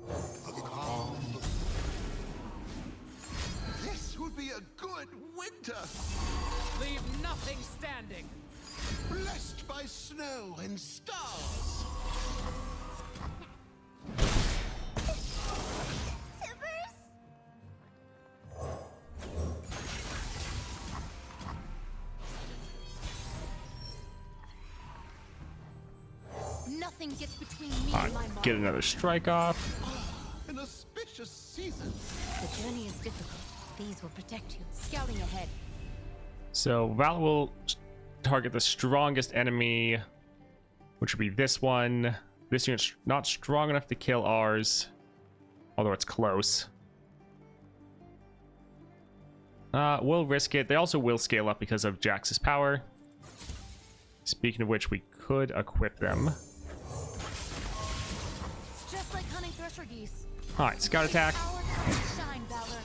This would be a good winter, Leave nothing standing. blessed by snow and stars. Nothing gets between me All and my right, mark. get another strike off. An auspicious season. The journey is difficult. These will protect you. Scouting ahead. So Val will target the strongest enemy, which would be this one. This unit's not strong enough to kill ours, although it's close. We'll risk it. They also will scale up because of Jax's power. Speaking of which, we could equip them. Just like hunting thresher geese. All right, scout attack. Our time to shine, Valor.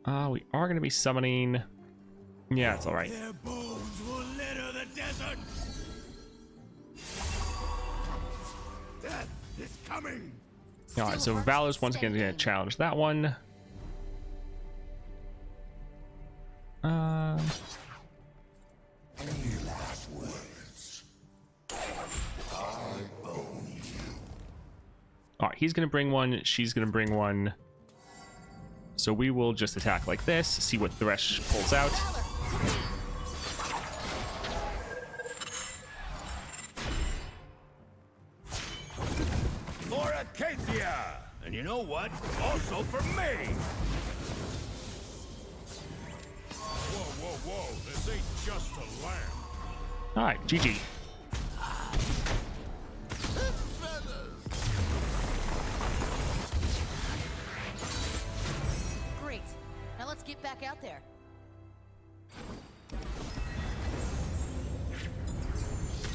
Val! We are going to be summoning. Yeah, it's all right. Their bones will litter the desert. Death is coming. All right, so Still Valor's once again going to challenge that one. All right, he's going to bring one. She's going to bring one. So we will just attack like this, see what Thresh pulls out. For Acacia! And you know what? Also for me! Whoa, whoa, whoa. This ain't just a lamb. All right, GG. Great. Now let's get back out there.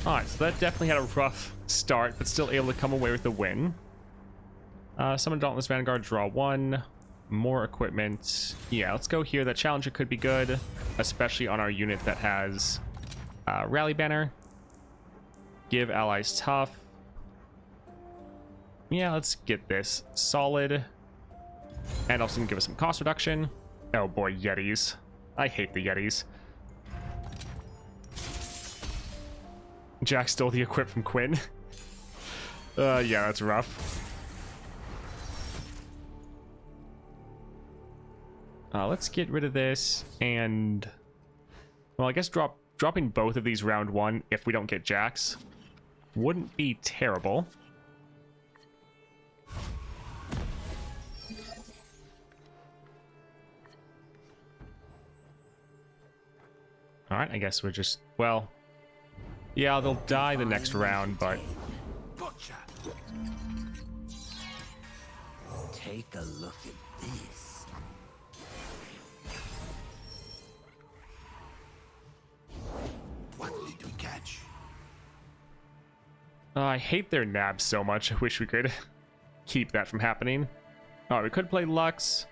All right, so that definitely had a rough start, but still able to come away with the win. Summon Dauntless Vanguard, draw one. More equipment. Yeah, let's go here. That Challenger could be good, especially on our unit that has Rally Banner. Give allies tough. Yeah, let's get this solid. And also give us some cost reduction. Oh boy, Yetis. I hate the Yetis. Jack stole the equip from Quinn. Yeah, that's rough. Let's get rid of this and... Well, I guess dropping both of these round one if we don't get Jax wouldn't be terrible. Alright, I guess we're just... Well... Yeah, they'll die the next round, but... Gotcha. Take a look at this. What did we catch? I hate their nabs so much. I wish we could keep that from happening. Alright, we could play Lux.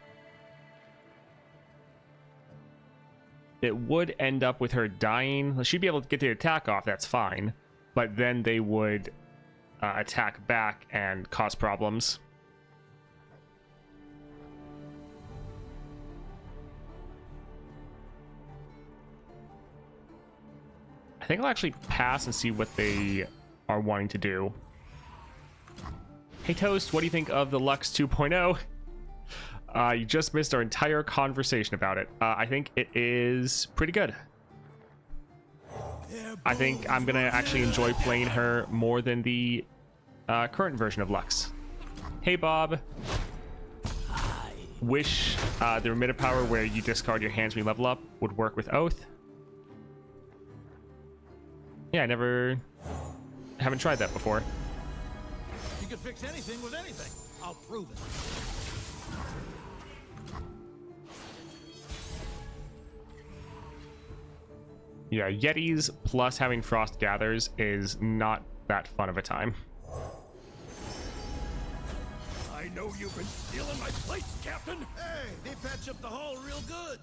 It would end up with her dying. She'd be able to get the attack off, that's fine. But then they would attack back and cause problems. I think I'll actually pass and see what they are wanting to do. Hey Toast, what do you think of the Lux 2.0? You just missed our entire conversation about it. I think it is pretty good. I think I'm gonna actually enjoy playing her more than the current version of Lux. Hey Bob. Wish the remitter power where you discard your hands when you level up would work with Oath. Yeah, haven't tried that before. You can fix anything with anything. I'll prove it. Yeah, Yetis plus having Frost Gathers is not that fun of a time. I know you've been stealing my plates, Captain. Hey, they patch up the hall real good.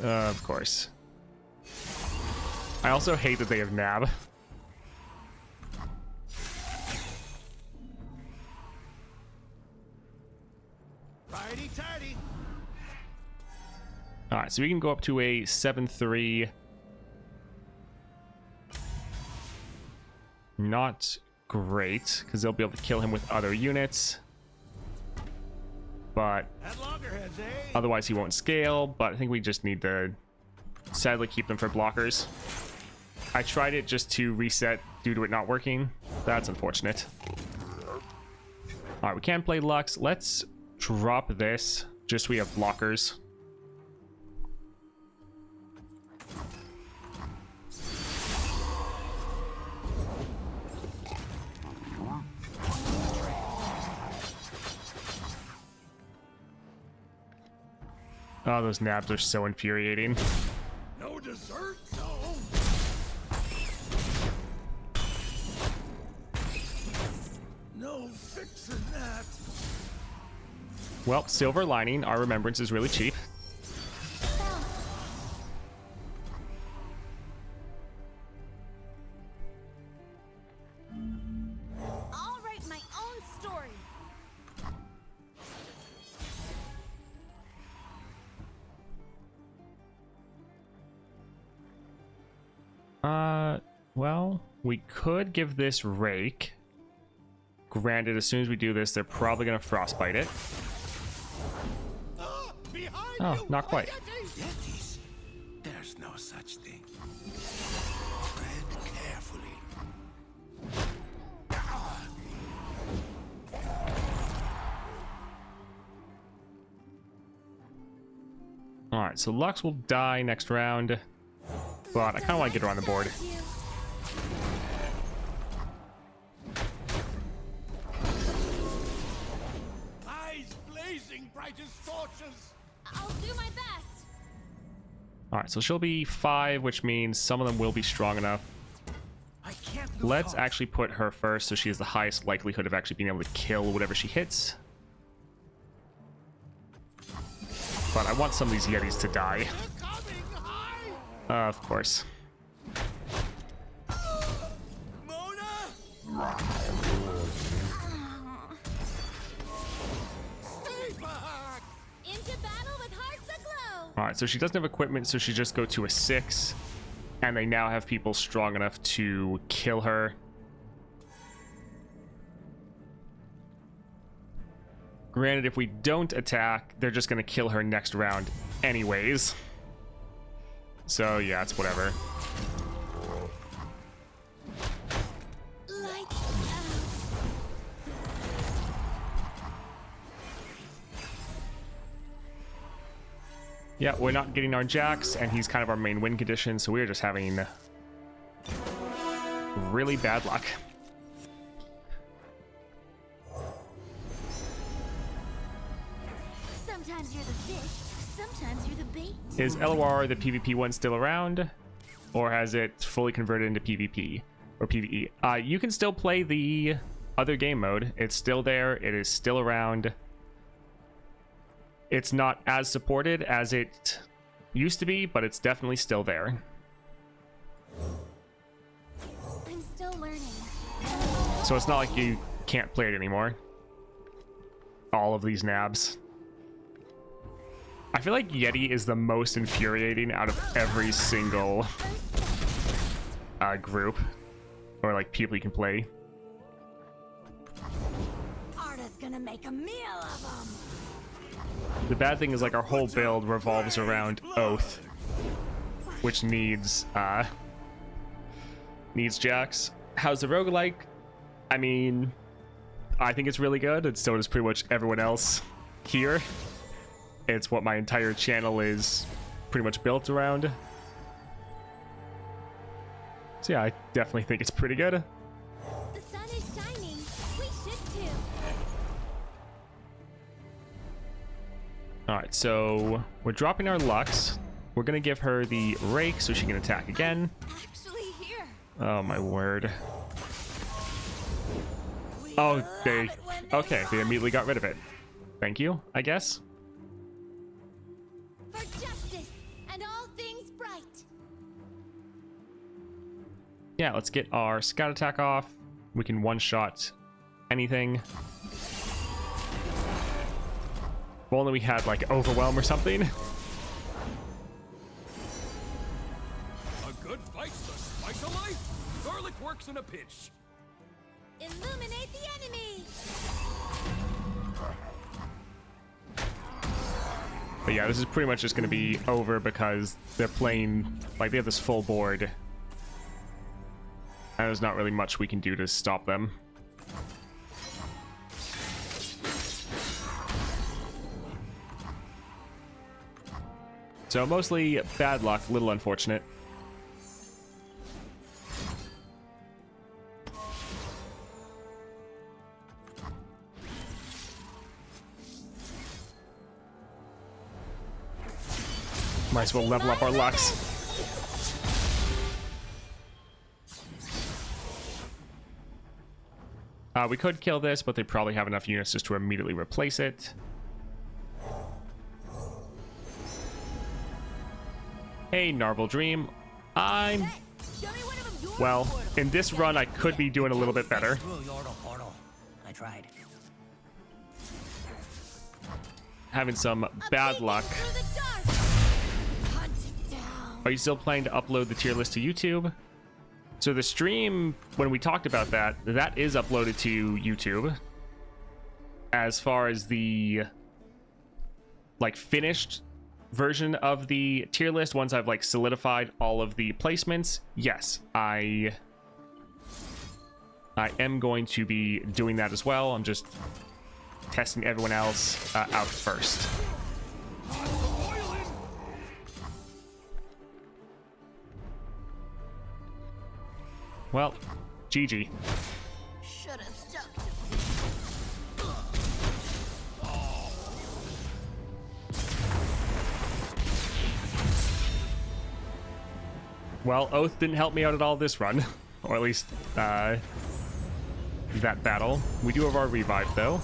Of course. I also hate that they have Nab. Righty tighty. Alright, so we can go up to a 7-3. Not great, because they'll be able to kill him with other units. but At loggerheads, eh? otherwise he won't scale. But I think we just need to sadly keep them for blockers. I tried it just to reset due to it not working. That's unfortunate. All right, we can play Lux. Let's drop this just so we have blockers. Oh, those nabs are so infuriating. No dessert? No. No fixing that. Well, silver lining, our remembrance is really cheap. I'll write my own story. Well, we could give this Rake. Granted, as soon as we do this, they're probably going to frostbite it. Behind Oh, you, not quite. Yetis? There's no such thing. Tread carefully. Alright, so Lux will die next round. But I kind of want to get her on the board. Eyes blazing bright as torches. I'll do my best. Alright, so she'll be 5, which means some of them will be strong enough. I can't lose Let's heart. actually put her first so she has the highest likelihood of actually being able to kill whatever she hits. But I want some of these Yetis to die. They're coming high. Of course. Mona! Stay back! Into battle with hearts aglow. Alright, so she doesn't have equipment, so she just go to a 6. And they now have people strong enough to kill her. Granted, if we don't attack, they're just going to kill her next round anyways. So, yeah, it's whatever. Light Yeah, we're not getting our Jax, and he's kind of our main win condition, so we're just having really bad luck. Sometimes you're the fish, sometimes you're the bait. Is LOR the PvP one still around, or has it fully converted into PvP or PvE? You can still play the other game mode. It's still there. It is still around. It's not as supported as it used to be, but it's definitely still there. I'm still learning. So it's not like you can't play it anymore. All of these nabs. I feel like Yeti is the most infuriating out of every single group or like people you can play. Arda's gonna make a meal of them. The bad thing is like our whole build revolves around Oath, which needs Jax. How's the roguelike? I mean, I think it's really good, and so does pretty much everyone else here. It's what my entire channel is pretty much built around. So yeah, I definitely think it's pretty good. The sun is shining. We should too. Alright, so we're dropping our Lux. We're gonna give her the Rake so she can attack again. Actually here. Oh my word. Oh, they... Okay, they immediately got rid of it. Thank you, I guess. For justice and all things bright. Yeah, let's get our scout attack off. We can one-shot anything. If only we had, like, Overwhelm or something. A good fight's the spice of life. Garlic works in a pinch. Illuminate the enemy. But yeah, this is pretty much just going to be over because they're playing, like, they have this full board. And there's not really much we can do to stop them. So mostly bad luck, little unfortunate. Might as well level up our Lux. We could kill this, but they probably have enough units just to immediately replace it. Hey, Narvel Dream. Well, in this run, I could be doing a little bit better. I tried. Having some bad luck. Are you still planning to upload the tier list to YouTube? So the stream, when we talked about that, that is uploaded to YouTube. As far as the like finished version of the tier list, once I've like solidified all of the placements, yes, I am going to be doing that as well. I'm just testing everyone else out first. Well, GG. Should have stuck Well, Oath didn't help me out at all this run. Or at least, that battle. We do have our revive, though.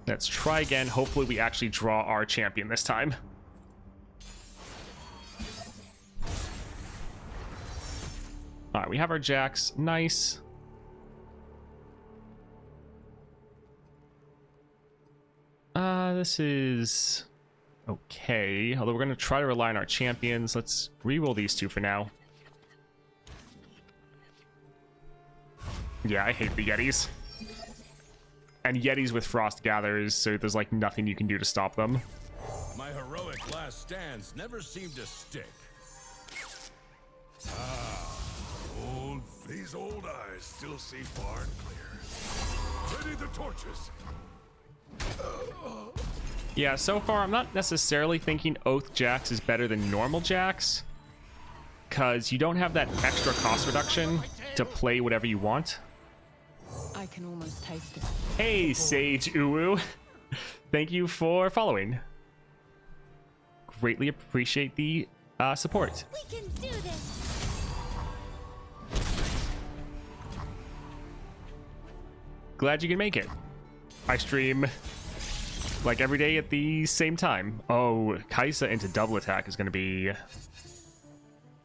Let's try again. Hopefully we actually draw our champion this time. Alright, we have our Jax. Nice. This is okay. Although we're going to try to rely on our champions. Let's reroll these two for now. Yeah, I hate the Yetis. And Yetis with Frost Gatherers, so there's like nothing you can do to stop them. My heroic last stands never seem to stick. These old eyes still see far and clear. Ready the torches. Yeah, so far I'm not necessarily thinking Oath Jax is better than normal Jax, because you don't have that extra cost reduction to play whatever you want. I can almost taste it. Hey, Sage Uwu. Thank you for following. Greatly appreciate the support. We can do this. Glad you can make it. I stream like every day at the same time. Oh, Kaisa into double attack is going to be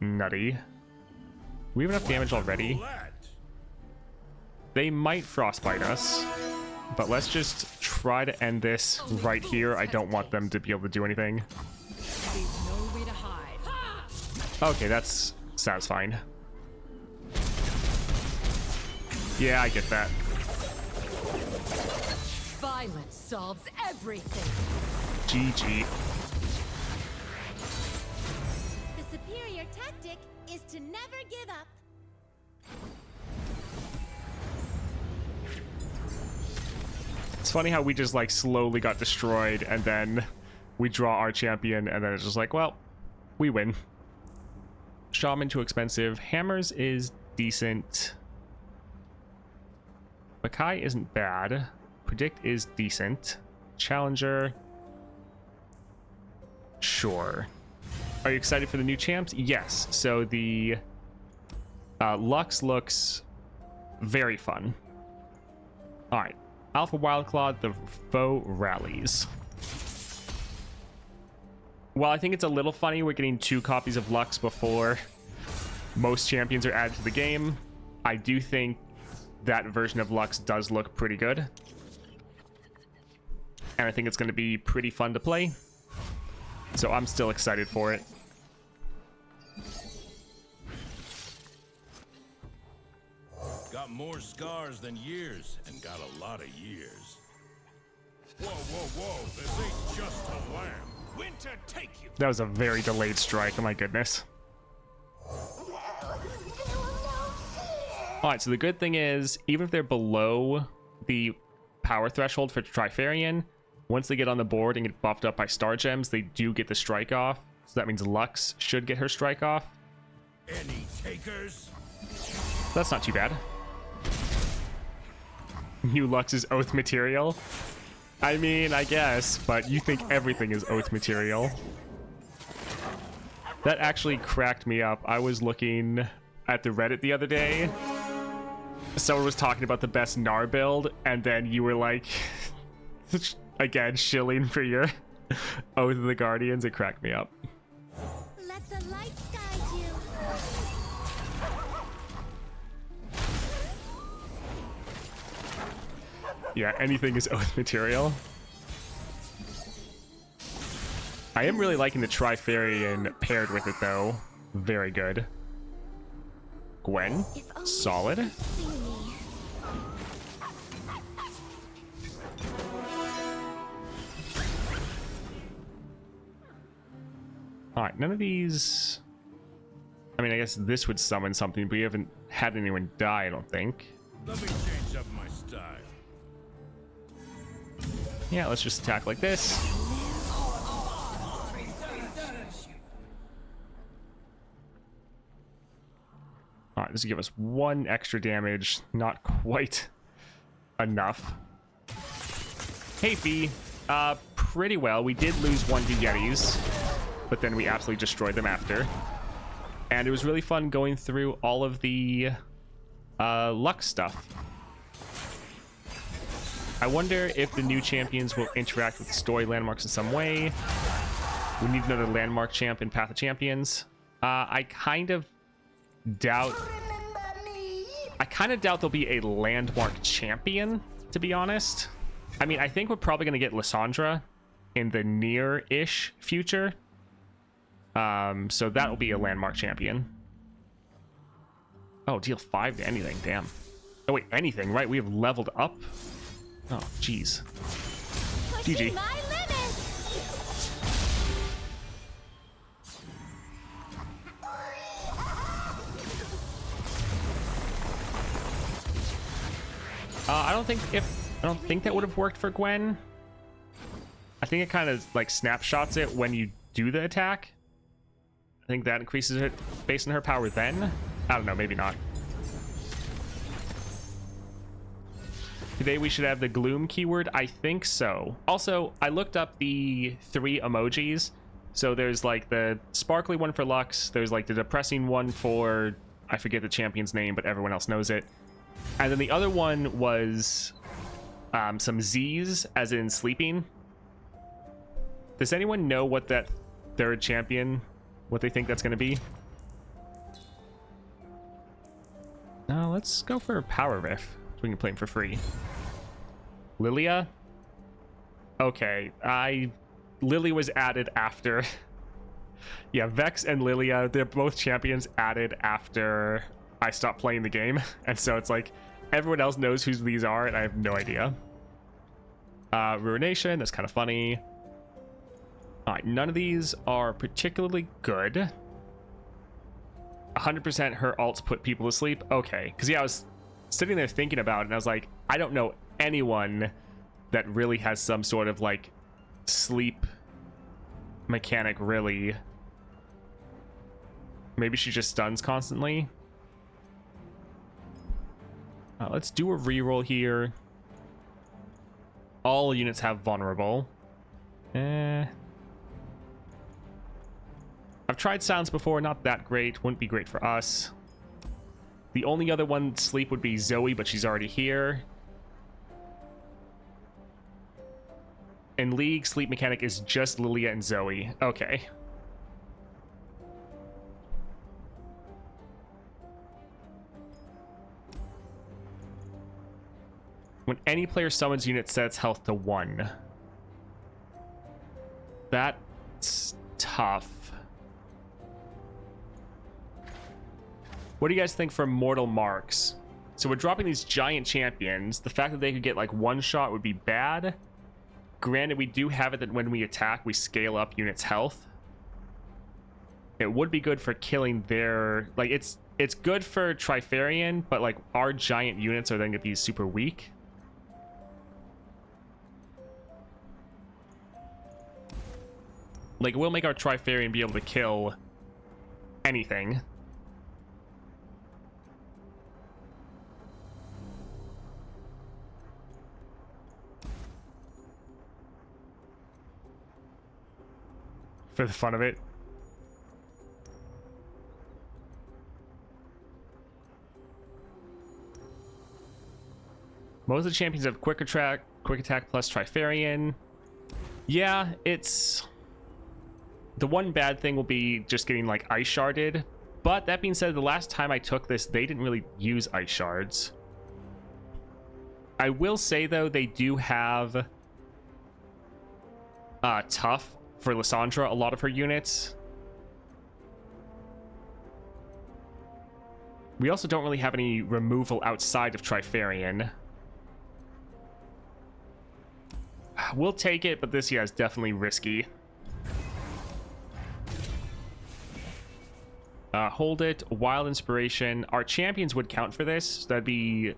nutty. We have enough damage already. They might frostbite us, but let's just try to end this right here. I don't want them to be able to do anything. Okay, that's satisfying. Yeah, I get that. Violence solves everything. GG. The superior tactic is to never give up. It's funny how we just like slowly got destroyed and then we draw our champion and then it's just like, well, we win. Shaman too expensive. Hammers is decent. Makai isn't bad. Predict is decent. Challenger. Sure. Are you excited for the new champs? Yes. So the Lux looks very fun. All right. Alpha Wildclaw, the foe rallies. Well, I think it's a little funny we're getting 2 copies of Lux before most champions are added to the game. I do think that version of Lux does look pretty good. And I think it's going to be pretty fun to play. So I'm still excited for it. Got more scars than years and got a lot of years. Whoa, whoa, whoa. This ain't just a lamb. Winter, take you. That was a very delayed strike. Oh my goodness. Alright, so the good thing is, even if they're below the power threshold for Trifarian, once they get on the board and get buffed up by Star Gems, they do get the strike off. So that means Lux should get her strike off. Any takers? That's not too bad. New Lux's Oath material? I mean, I guess, but you think everything is Oath material. That actually cracked me up. I was looking at the Reddit the other day. Someone was talking about the best Gnar build, and then you were like, again, shilling for your Oath of the Guardians. It cracked me up. Let the light guide you. Yeah, anything is Oath material. I am really liking the Trifarian paired with it, though. Very good. Gwen, If only solid. you could see me. Alright, none of these... I mean, I guess this would summon something, but we haven't had anyone die, I don't think. Let me change up my style. Yeah, let's just attack like this. Alright, this will give us 1 extra damage. Not quite enough. Hey, Fee. Pretty well. We did lose 1 to Yetis, but then we absolutely destroyed them after. And it was really fun going through all of the Lux stuff. I wonder if the new champions will interact with the story landmarks in some way. We need another landmark champ in Path of Champions. I kind of doubt there'll be a landmark champion, to be honest. I mean, I think we're probably going to get Lysandra in the near-ish future. So that will be a landmark champion. Oh, deal 5 to anything. Damn. Oh, wait, anything, right? We have leveled up. Oh, jeez. Pushing GG. my limits. I don't think that would have worked for Gwen. I think it kind of like snapshots it when you do the attack. I think that increases it based on her power then. I don't know, maybe not. Today we should have the gloom keyword. I think so. Also, I looked up the 3 emojis. So there's like the sparkly one for Lux. There's like the depressing one for, I forget the champion's name, but everyone else knows it. And then the other one was some Z's, as in sleeping. Does anyone know what that 3rd champion, what they think that's going to be? No, let's go for Power Riff, so we can play him for free. Lilia? Okay, Lily was added after. Yeah, Vex and Lilia, they're both champions added after I stopped playing the game. And so it's like, everyone else knows who these are, and I have no idea. Ruination, that's kind of funny. Alright, none of these are particularly good. 100% her alts put people to sleep. Okay, because yeah, I was sitting there thinking about it, and I was like, I don't know anyone that really has some sort of like sleep mechanic, really. Maybe she just stuns constantly. Let's do a reroll here. All units have vulnerable. I've tried sounds before, not that great. Wouldn't be great for us. The only other one sleep would be Zoe, but she's already here. In League, sleep mechanic is just Lilia and Zoe. Okay. When any player summons unit, sets health to 1. That's tough. What do you guys think for mortal marks? So we're dropping these giant champions. The fact that they could get like 1 shot would be bad. Granted, we do have it that when we attack, we scale up units' health. It would be good for killing their... Like, it's good for Trifarian, but, like, our giant units are then going to be super weak. Like, it will make our Trifarian be able to kill anything. For the fun of it. Most of the champions have quick attack plus Trifarian. Yeah, it's... The one bad thing will be just getting, like, ice sharded. But that being said, the last time I took this, they didn't really use ice shards. I will say, though, they do have tough for Lysandra, a lot of her units. We also don't really have any removal outside of Trifarian. We'll take it, but this, yeah, is definitely risky. Hold it. Wild Inspiration. Our champions would count for this. So that'd be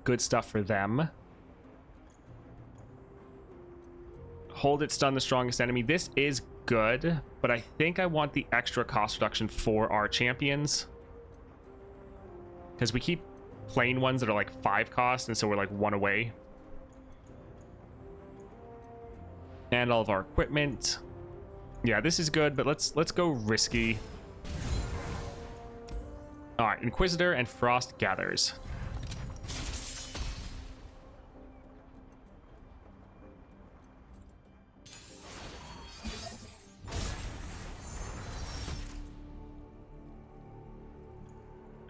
good stuff for them. Hold it. Stun the strongest enemy. This is good, but I think I want the extra cost reduction for our champions. Because we keep playing ones that are like 5 cost, and so we're like 1 away. And all of our equipment. Yeah, this is good, but let's go risky. All right, Inquisitor and Frost Gathers.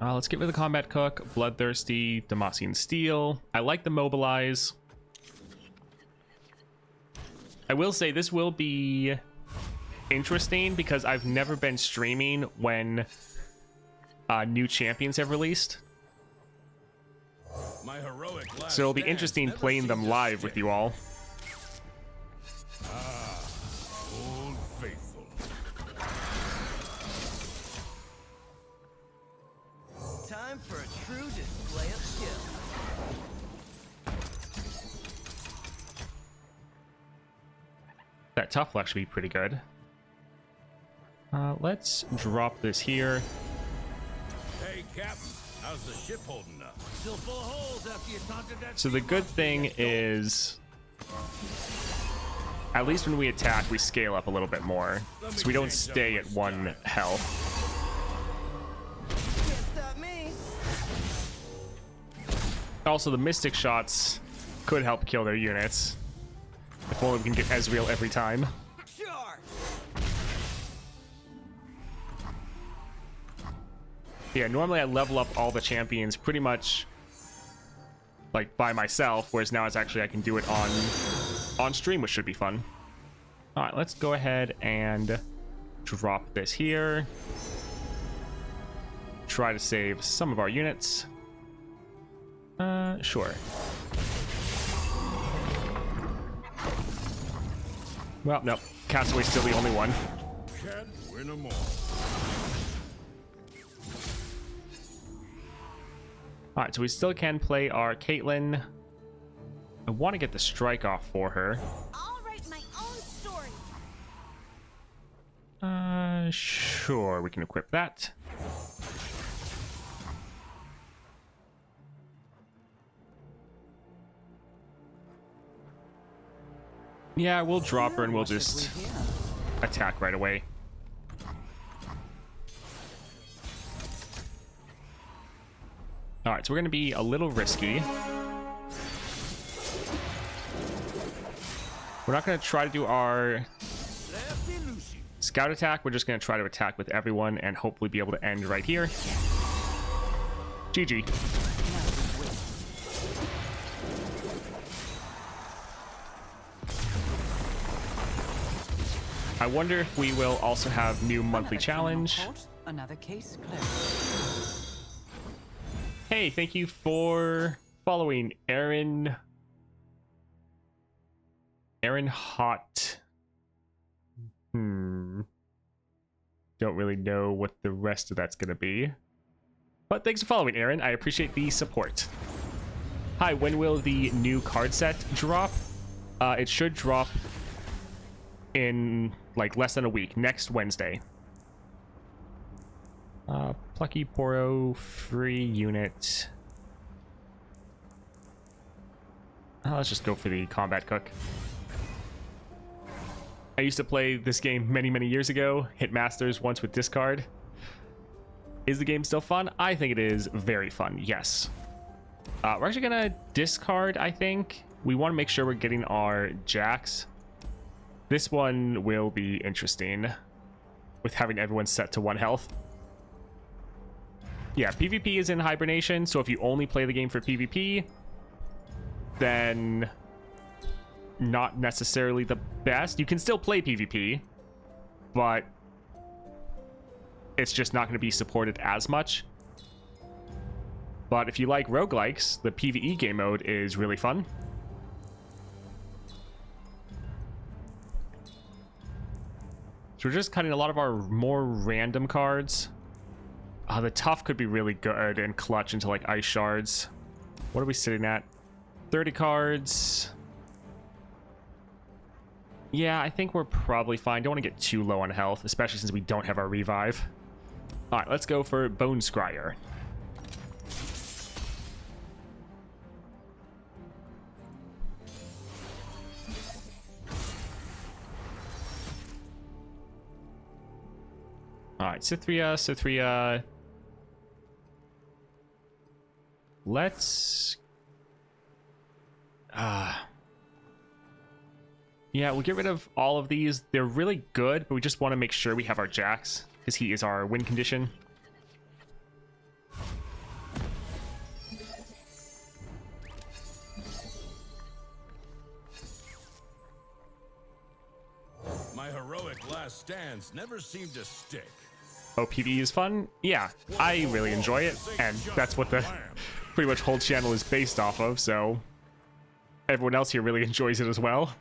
Let's get rid of the Combat Cook, Bloodthirsty, Demacian Steel. I like the Mobilize. I will say this will be interesting because I've never been streaming when new champions have released. My heroic last So it'll be stand interesting never playing seemed them to live stick. with you all. Old faithful. Time for a true display of skill. That tough luck should be pretty good. Let's drop this here. Hey, Captain, how's the ship holding up? Still full of holes after you taunted that. So the good thing is, at least when we attack, we scale up a little bit more. So we don't stay at 1 health. Can't stop me. Also, the Mystic Shots could help kill their units. If only we can get Ezreal every time. Sure. Yeah, normally I level up all the champions pretty much like by myself, whereas now it's actually I can do it on stream, which should be fun. All right, let's go ahead and drop this here. Try to save some of our units. Sure. Well, no. Castaway's still the only one. Can't win 'em all. Alright, so we still can play our Caitlyn. I want to get the strike off for her. I'll write my own story. Sure, we can equip that. Yeah, we'll drop her and we'll just attack right away. Alright, so we're going to be a little risky. We're not going to try to do our scout attack. We're just going to try to attack with everyone and hopefully be able to end right here. GG. I wonder if we will also have new monthly challenge. Another case clear. Hey, thank you for following Aaron Aaron Hot. Don't really know what the rest of that's gonna be. But thanks for following, Aaron. I appreciate the support. Hi, when will the new card set drop? It should drop in like less than a week, next Wednesday. Plucky Poro, free unit. Let's just go for the combat cook. I used to play this game many, many years ago. Hit Masters once with discard. Is the game still fun? I think it is very fun, yes. We're actually gonna discard, I think. We want to make sure we're getting our Jax. This one will be interesting with having everyone set to 1 health. Yeah, PvP is in hibernation, so if you only play the game for PvP, then not necessarily the best. You can still play PvP, but it's just not going to be supported as much. But if you like roguelikes, the PvE game mode is really fun. So we're just cutting a lot of our more random cards. The tough could be really good and clutch into like ice shards. What are we sitting at? 30 cards. Yeah, I think we're probably fine. Don't want to get too low on health, especially since we don't have our revive. All right, let's go for Bone Scryer. All right, Cythria. Let's... yeah, we'll get rid of all of these. They're really good, but we just want to make sure we have our Jax, because he is our win condition. My heroic last stands never seem to stick. Oh, PvE is fun? Yeah, I really enjoy it, and that's what the pretty much whole channel is based off of, so everyone else here really enjoys it as well.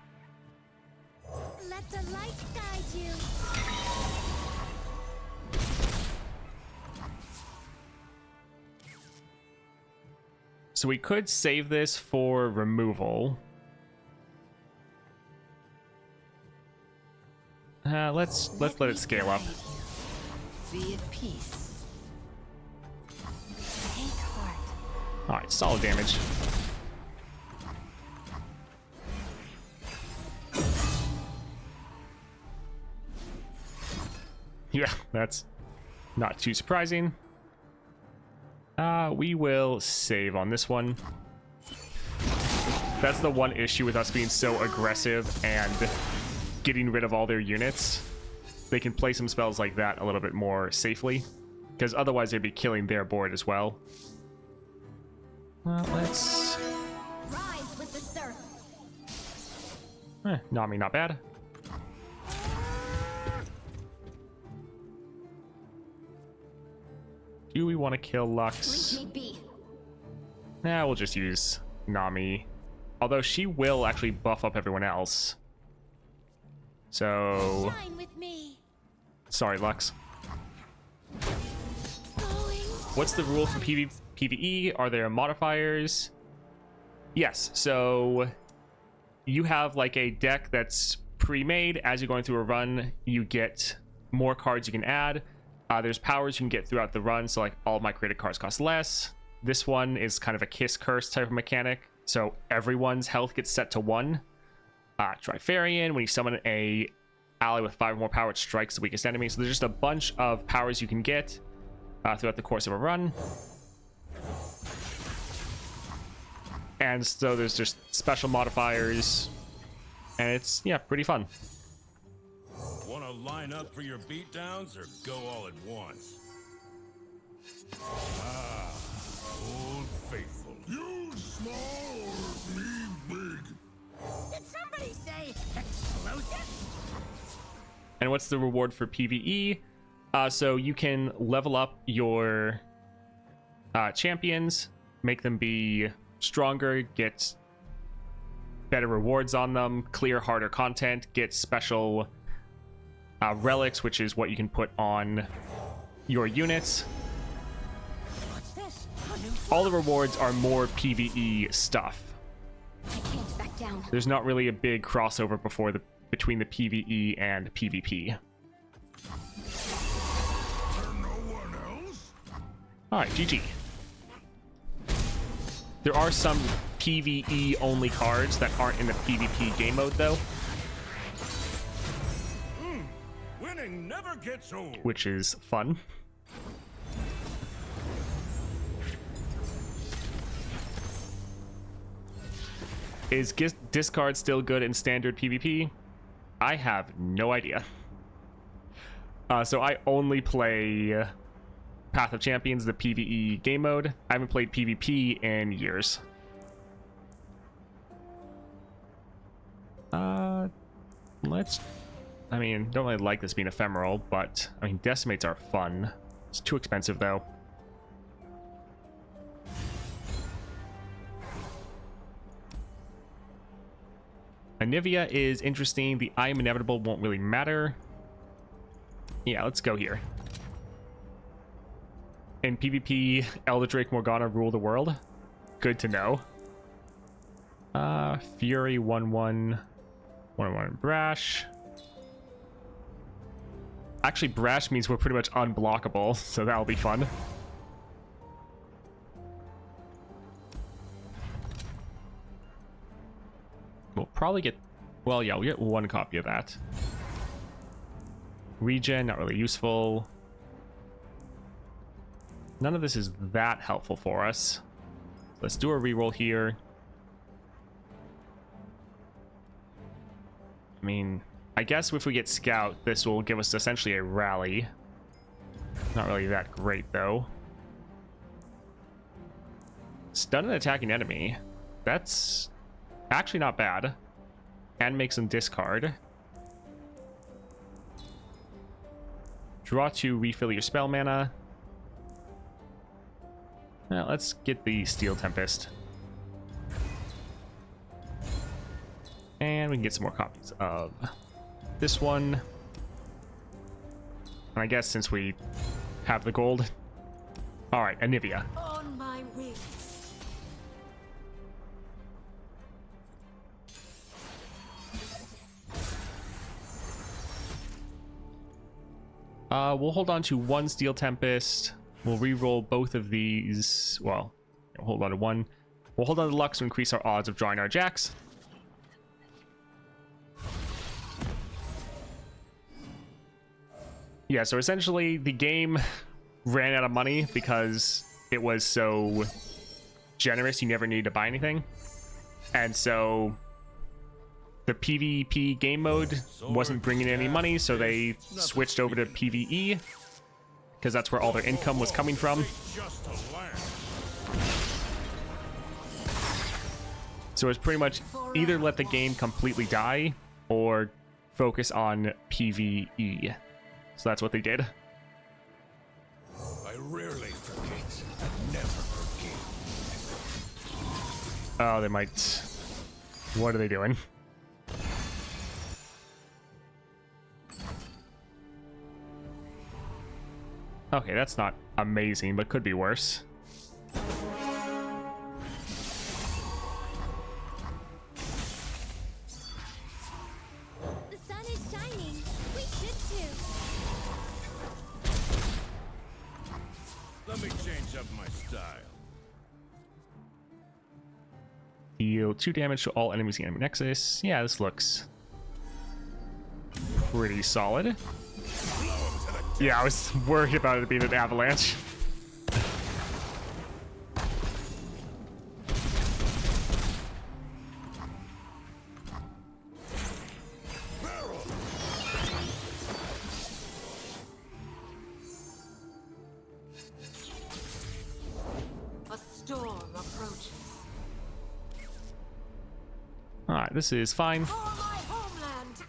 Let the light guide you. So we could save this for removal. Let's let it scale up. Be at peace. Take heart. All right, solid damage. Yeah, that's not too surprising. We will save on this one. That's the one issue with us being so aggressive and getting rid of all their units. They can play some spells like that a little bit more safely, because otherwise they'd be killing their board as well. Let's... Rise with the surf. Nami, not bad. Do we want to kill Lux? Leave me be. Nah, we'll just use Nami. Although she will actually buff up everyone else. So... Shine with me. Sorry, Lux. Going. What's the rule for PvE? Are there modifiers? Yes, so you have like a deck that's pre-made. As you're going through a run, you get more cards you can add. There's powers you can get throughout the run, so like all of my created cards cost less. This one is kind of a kiss curse type of mechanic, so everyone's health gets set to 1. Trifarian, when you summon a ally with 5 or more power, it strikes the weakest enemy. So there's just a bunch of powers you can get throughout the course of a run. And so there's just special modifiers, and it's, yeah, pretty fun. Want to line up for your beatdowns or go all at once? Ah, Old Faithful. You small or me big? Did somebody say explosive? And what's the reward for PvE? So you can level up your champions, make them be stronger, get better rewards on them, clear harder content, get special relics, which is what you can put on your units. What's this? All the rewards are more PvE stuff. I can't back down. There's not really a big crossover between the PvE and PvP. No one else? Alright, GG. There are some PvE only cards that aren't in the PvP game mode though, Winning never gets old. which is fun. Is discard still good in standard PvP? I have no idea. So I only play Path of Champions, the PvE game mode. I haven't played PvP in years. I mean, don't really like this being ephemeral, but I mean, decimates are fun. It's too expensive though. Anivia is interesting. The I am inevitable won't really matter. Yeah, let's go here. In PvP, Elderdrake Morgana rule the world. Good to know. Fury 1-1. 1-1 Brash. Actually, Brash means we're pretty much unblockable, so that'll be fun. We'll probably get... Well, yeah, we'll get one copy of that. Regen, not really useful. None of this is that helpful for us. Let's do a reroll here. I mean, I guess if we get Scout, this will give us essentially a rally. Not really that great, though. Stun an attacking enemy. That's actually not bad. And make some discard. Draw 2, refill your spell mana. Now, let's get the Steel Tempest. And we can get some more copies of this one. And I guess since we have the gold. Alright, Anivia. On my wings. We'll hold on to one Steel Tempest. We'll re-roll both of these. Well, we'll hold on to one. We'll hold on to Lux to increase our odds of drawing our Jax. Yeah, so essentially the game ran out of money because it was so generous you never needed to buy anything. And so the PvP game mode wasn't bringing in any money, so they switched over to PvE because that's where all their income was coming from. Just a land. So it's pretty much either let the game completely die or focus on PvE. So that's what they did. I rarely forget. Never forget. Oh, they might... What are they doing? Okay, that's not amazing, but could be worse. The sun is shining. We should too. Let me change up my style. Deal 2 damage to all enemies in the enemy nexus. Yeah, this looks pretty solid. Yeah, I was worried about it being an avalanche. A storm approaches. Alright, this is fine. For my homeland!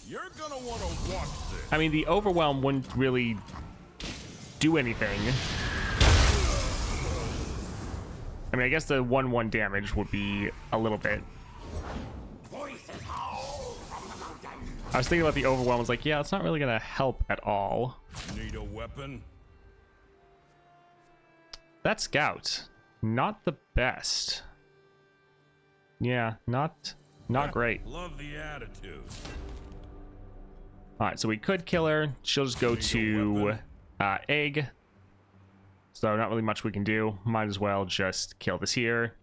You're gonna want to watch this. I mean, the overwhelm wouldn't really do anything. I mean, I guess the 1/1 damage would be a little bit. I was thinking about the overwhelm. I was like, yeah, it's not really gonna help at all. Need a weapon? That scout, not the best. Yeah, not great. Love the attitude. All right, so we could kill her. She'll just go to egg. So not really much we can do. Might as well just kill this here.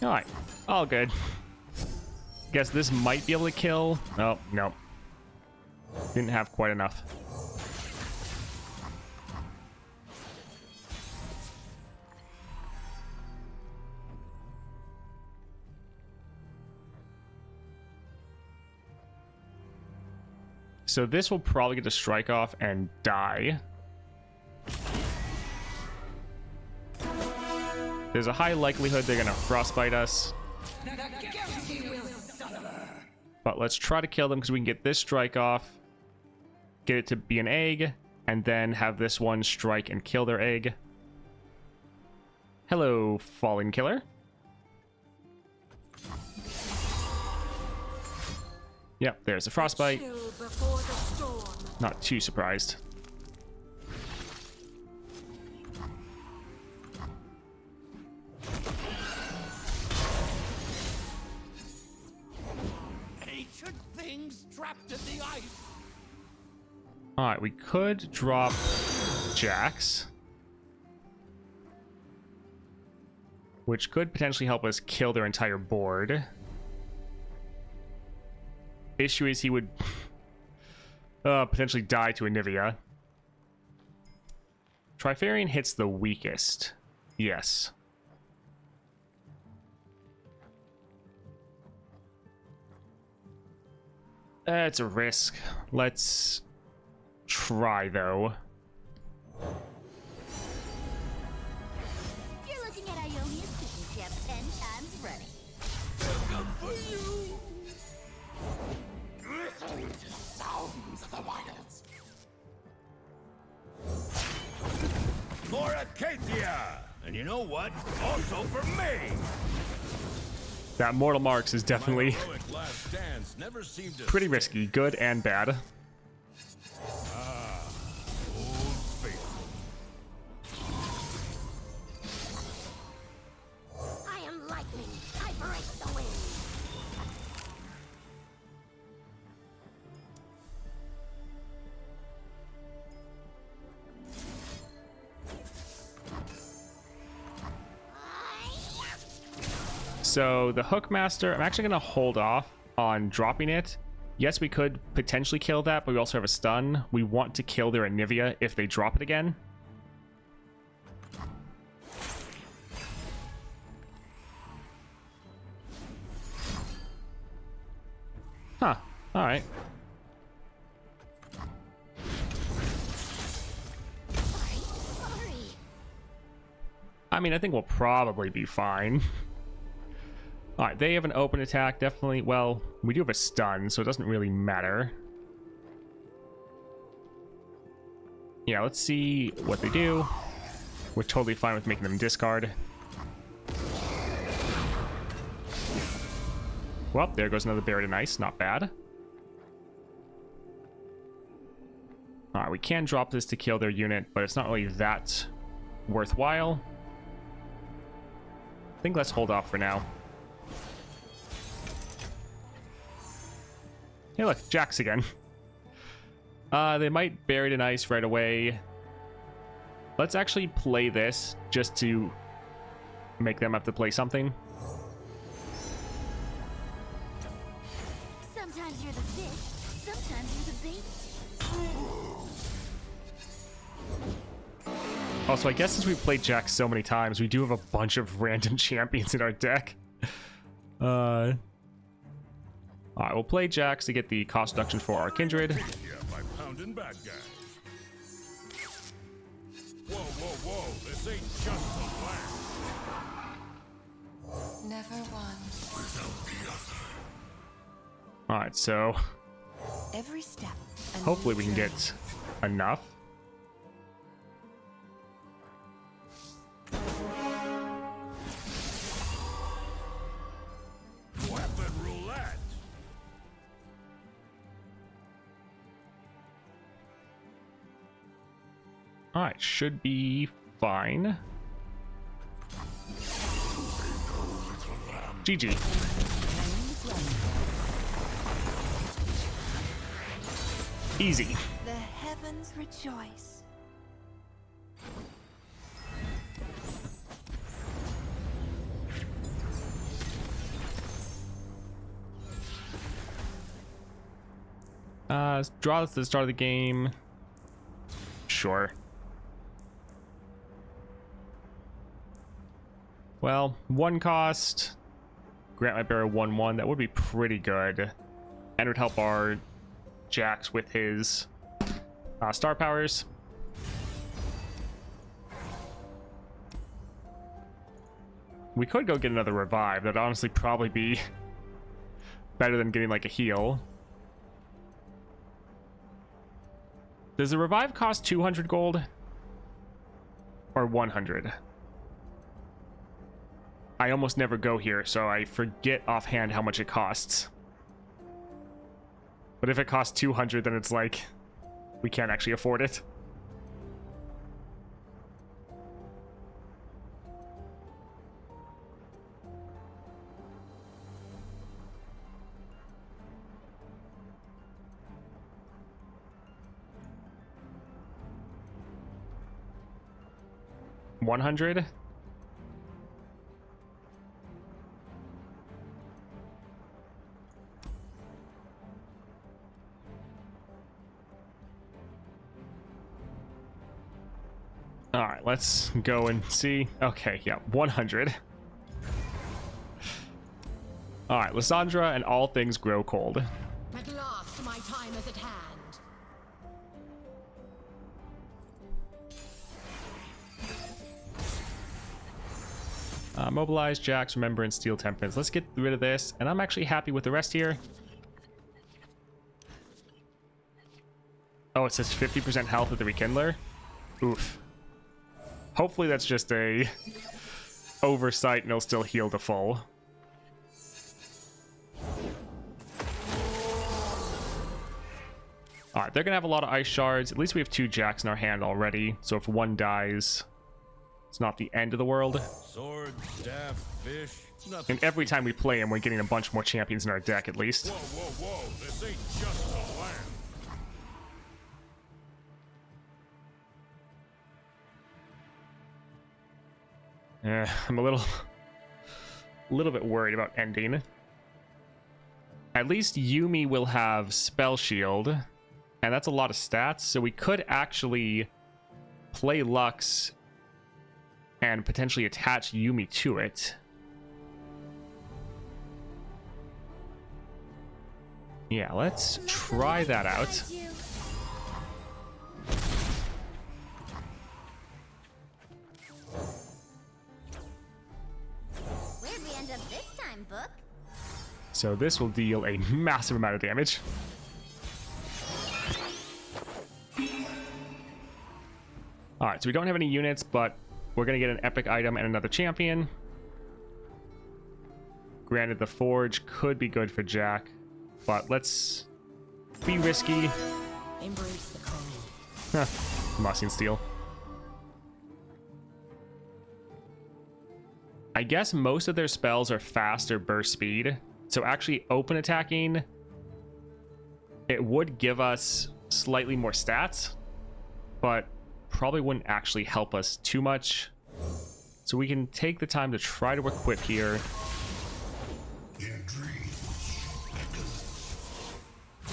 All right, all good. Guess this might be able to kill. Oh, no. Didn't have quite enough. So this will probably get a strike off and die. There's a high likelihood they're gonna frostbite us. But let's try to kill them because we can get this strike off, get it to be an egg, and then have this one strike and kill their egg. Hello, fallen killer. Yep, there's a frostbite. Not too surprised. Ancient things trapped in the ice. Alright, we could drop Jax, which could potentially help us kill their entire board. Issue is he would potentially die to Anivia. Trifarian hits the weakest. Yes. It's a risk. Let's try, though. You're looking at Ionia's cooking champ 10 times running. Come for you. Listen to the sounds of the wilds. For Acacia! And you know what? Also for me! That Mortal Marks is definitely My heroic last stands never seemed to pretty risky, good and bad. Old faithful. I am lightning. I break the wind. So the Hookmaster, I'm actually going to hold off on dropping it. Yes, we could potentially kill that, but we also have a stun. We want to kill their Anivia if they drop it again. Huh. Alright. Sorry. I mean, I think we'll probably be fine. Alright, they have an open attack, definitely. Well, we do have a stun, so it doesn't really matter. Yeah, let's see what they do. We're totally fine with making them discard. Well, there goes another Buried in Ice. Not bad. Alright, we can drop this to kill their unit, but it's not really that worthwhile. I think let's hold off for now. Hey, look, Jax again. They might Buried in Ice right away. Let's actually play this just to make them have to play something. Sometimes you're the fish, sometimes you're the bait. Also, I guess since we've played Jax so many times, we do have a bunch of random champions in our deck. Alright, we'll play Jax to get the cost reduction for our Kindred. Yeah, by pounding bad guys. Whoa, whoa, whoa. This ain't just a plan. Never one. All right, so Every step. a hopefully new we can journey. get enough. Weapon roulette. All right, should be fine. GG. Easy. The heavens rejoice. Draw this at the start of the game. Sure. Well, 1 cost. Grant my bearer 1/1. That would be pretty good. And it would help our Jax with his star powers. We could go get another revive. That'd honestly probably be better than getting like a heal. Does the revive cost 200 gold? Or 100? I almost never go here, so I forget offhand how much it costs. But if it costs 200, then it's like, we can't actually afford it. $100? All right, let's go and see. Okay, yeah, 100. All right, Lysandra and all things grow cold. At last, my time is at hand. Mobilize, Jax, Remembrance, Steel Temperance. Let's get rid of this, and I'm actually happy with the rest here. Oh, it says 50% health with the Rekindler. Oof. Hopefully that's just a oversight and it'll still heal to full. Alright, they're gonna have a lot of ice shards. At least we have 2 Jax in our hand already, so if one dies, it's not the end of the world. Sword, staff, fish. Nothing. And every time we play him, we're getting a bunch more champions in our deck, at least. Whoa, whoa, whoa. This ain't just a land. I'm a little bit worried about ending. At least Yuumi will have Spell Shield, and that's a lot of stats, so we could actually play Lux and potentially attach Yuumi to it. Yeah, let's try that out. Where'd we end up this time, book? So this will deal a massive amount of damage. Alright, so we don't have any units, but we're going to get an epic item and another champion. Granted, the Forge could be good for Jack, but let's be risky. Embrace the cold. Mossing Steel. I guess most of their spells are fast or burst speed, so actually open attacking, it would give us slightly more stats, but probably wouldn't actually help us too much. So we can take the time to try to equip here.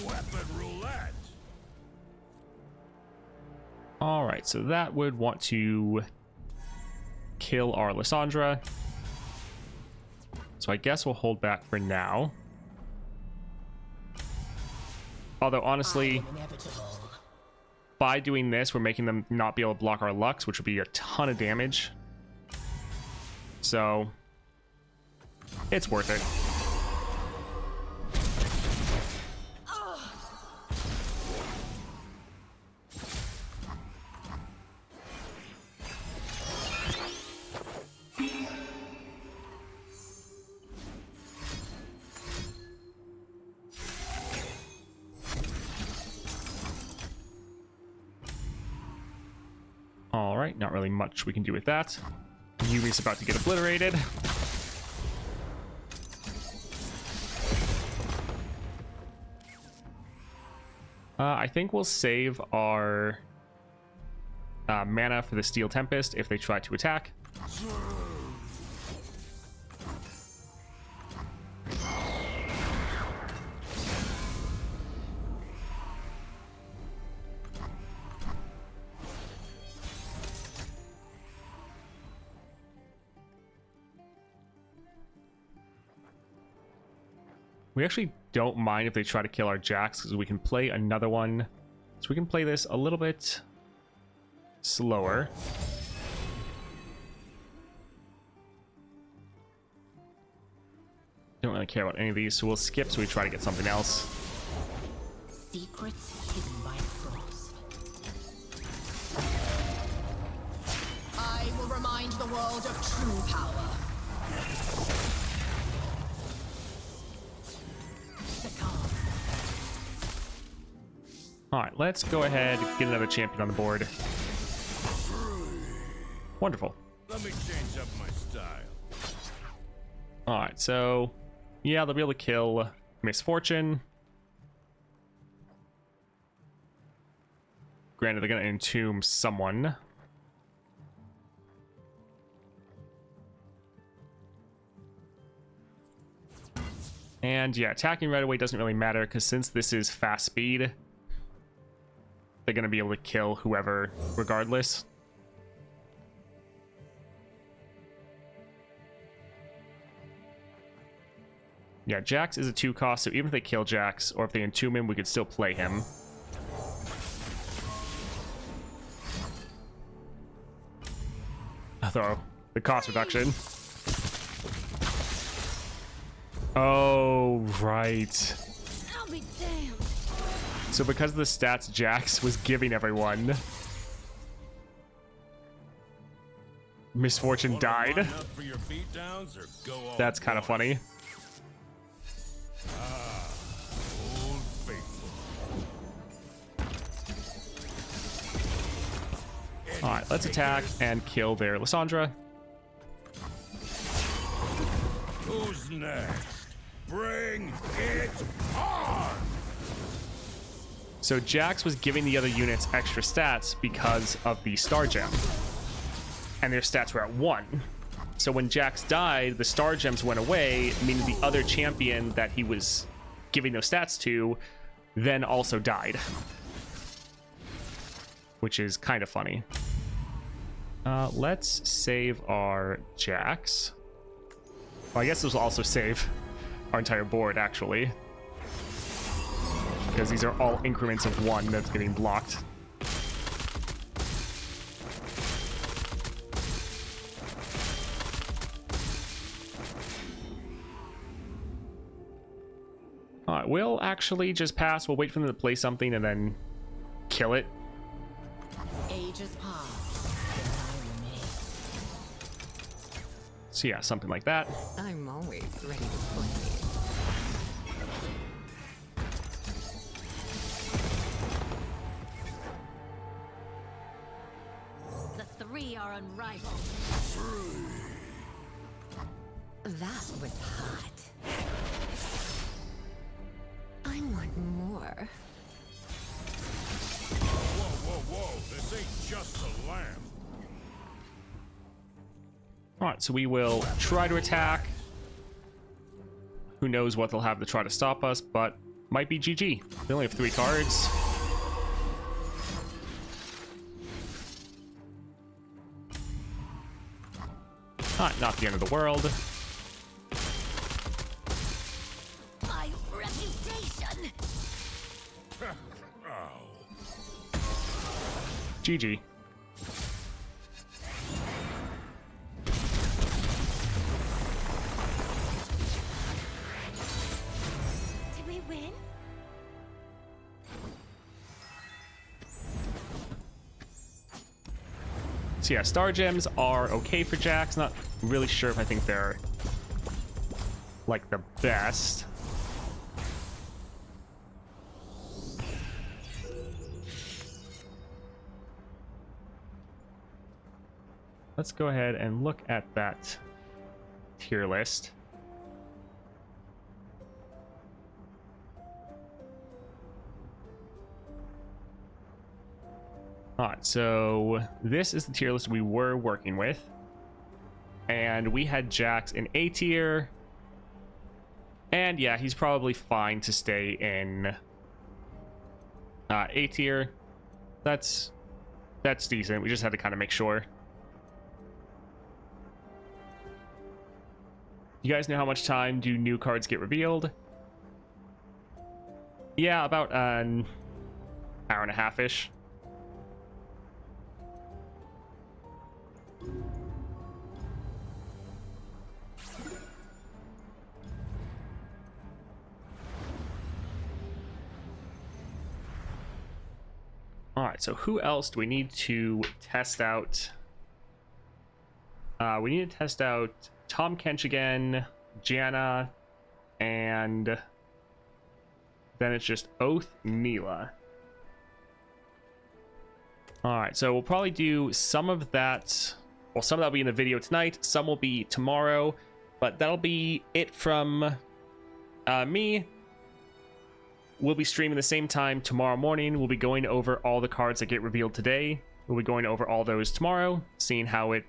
Weapon roulette. Alright, so that would want to kill our Lysandra. So I guess we'll hold back for now. Although honestly, by doing this, we're making them not be able to block our Lux, which would be a ton of damage. So it's worth it. really much we can do with that. Yumi's about to get obliterated. I think we'll save our mana for the Steel Tempest if they try to attack. We actually don't mind if they try to kill our Jax because we can play another one. So we can play this a little bit slower. Don't really care about any of these, so we'll skip so we try to get something else. Secrets hidden by frost. I will remind the world of true power. Alright, let's go ahead and get another champion on the board. Wonderful. Let me change up my style. Alright, so yeah, they'll be able to kill Misfortune. Granted, they're gonna entomb someone. And yeah, attacking right away doesn't really matter because since this is fast speed, they're going to be able to kill whoever regardless. Yeah, Jax is a 2 cost, so even if they kill Jax or if they entomb him, we could still play him. Throw the cost reduction. Oh, right. I'll be damned. So because of the stats Jax was giving everyone, Misfortune died. That's kind of funny. Old faithful. Alright, let's attack and kill their Lysandra. Who's next? Bring it on! So Jax was giving the other units extra stats because of the Star Gem. And their stats were at 1. So when Jax died, the Star Gems went away, meaning the other champion that he was giving those stats to then also died. Which is kind of funny. Let's save our Jax. Well, I guess this will also save our entire board, actually. Because these are all increments of 1 that's getting blocked. Alright, we'll actually just pass. We'll wait for them to play something and then kill it. Ages pass, and I remain. So yeah, something like that. I'm always ready to play. The 3 are unrivaled. That was hot. I want more. Whoa, this ain't just a lamb. Alright, so we will try to attack. Who knows what they'll have to try to stop us, but might be GG. They only have 3 cards. Not the end of the world. My reputation. GG. Did we win? So yeah, Star Gems are okay for Jax. Not really sure if I think they're like the best. let's go ahead and look at that tier list. Alright, so this is the tier list we were working with. And we had Jax in A tier. And yeah, he's probably fine to stay in A tier. That's decent. We just had to kind of make sure. You guys know how much time do new cards get revealed? Yeah, about an hour and a half-ish. Alright, so who else do we need to test out? We need to test out Tom Kench again, Janna, and then it's just Oath Neela. Alright, so we'll probably do some of that. Well, some of that will be in the video tonight, some will be tomorrow, but that'll be it from me. We'll be streaming the same time tomorrow morning. We'll be going over all the cards that get revealed today. We'll be going over all those tomorrow, seeing how it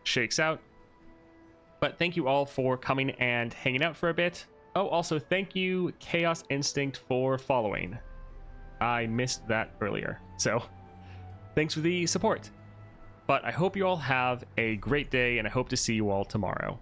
shakes out. But thank you all for coming and hanging out for a bit. Oh, also thank you, Chaos Instinct, for following. I missed that earlier, so thanks for the support. But I hope you all have a great day, and I hope to see you all tomorrow.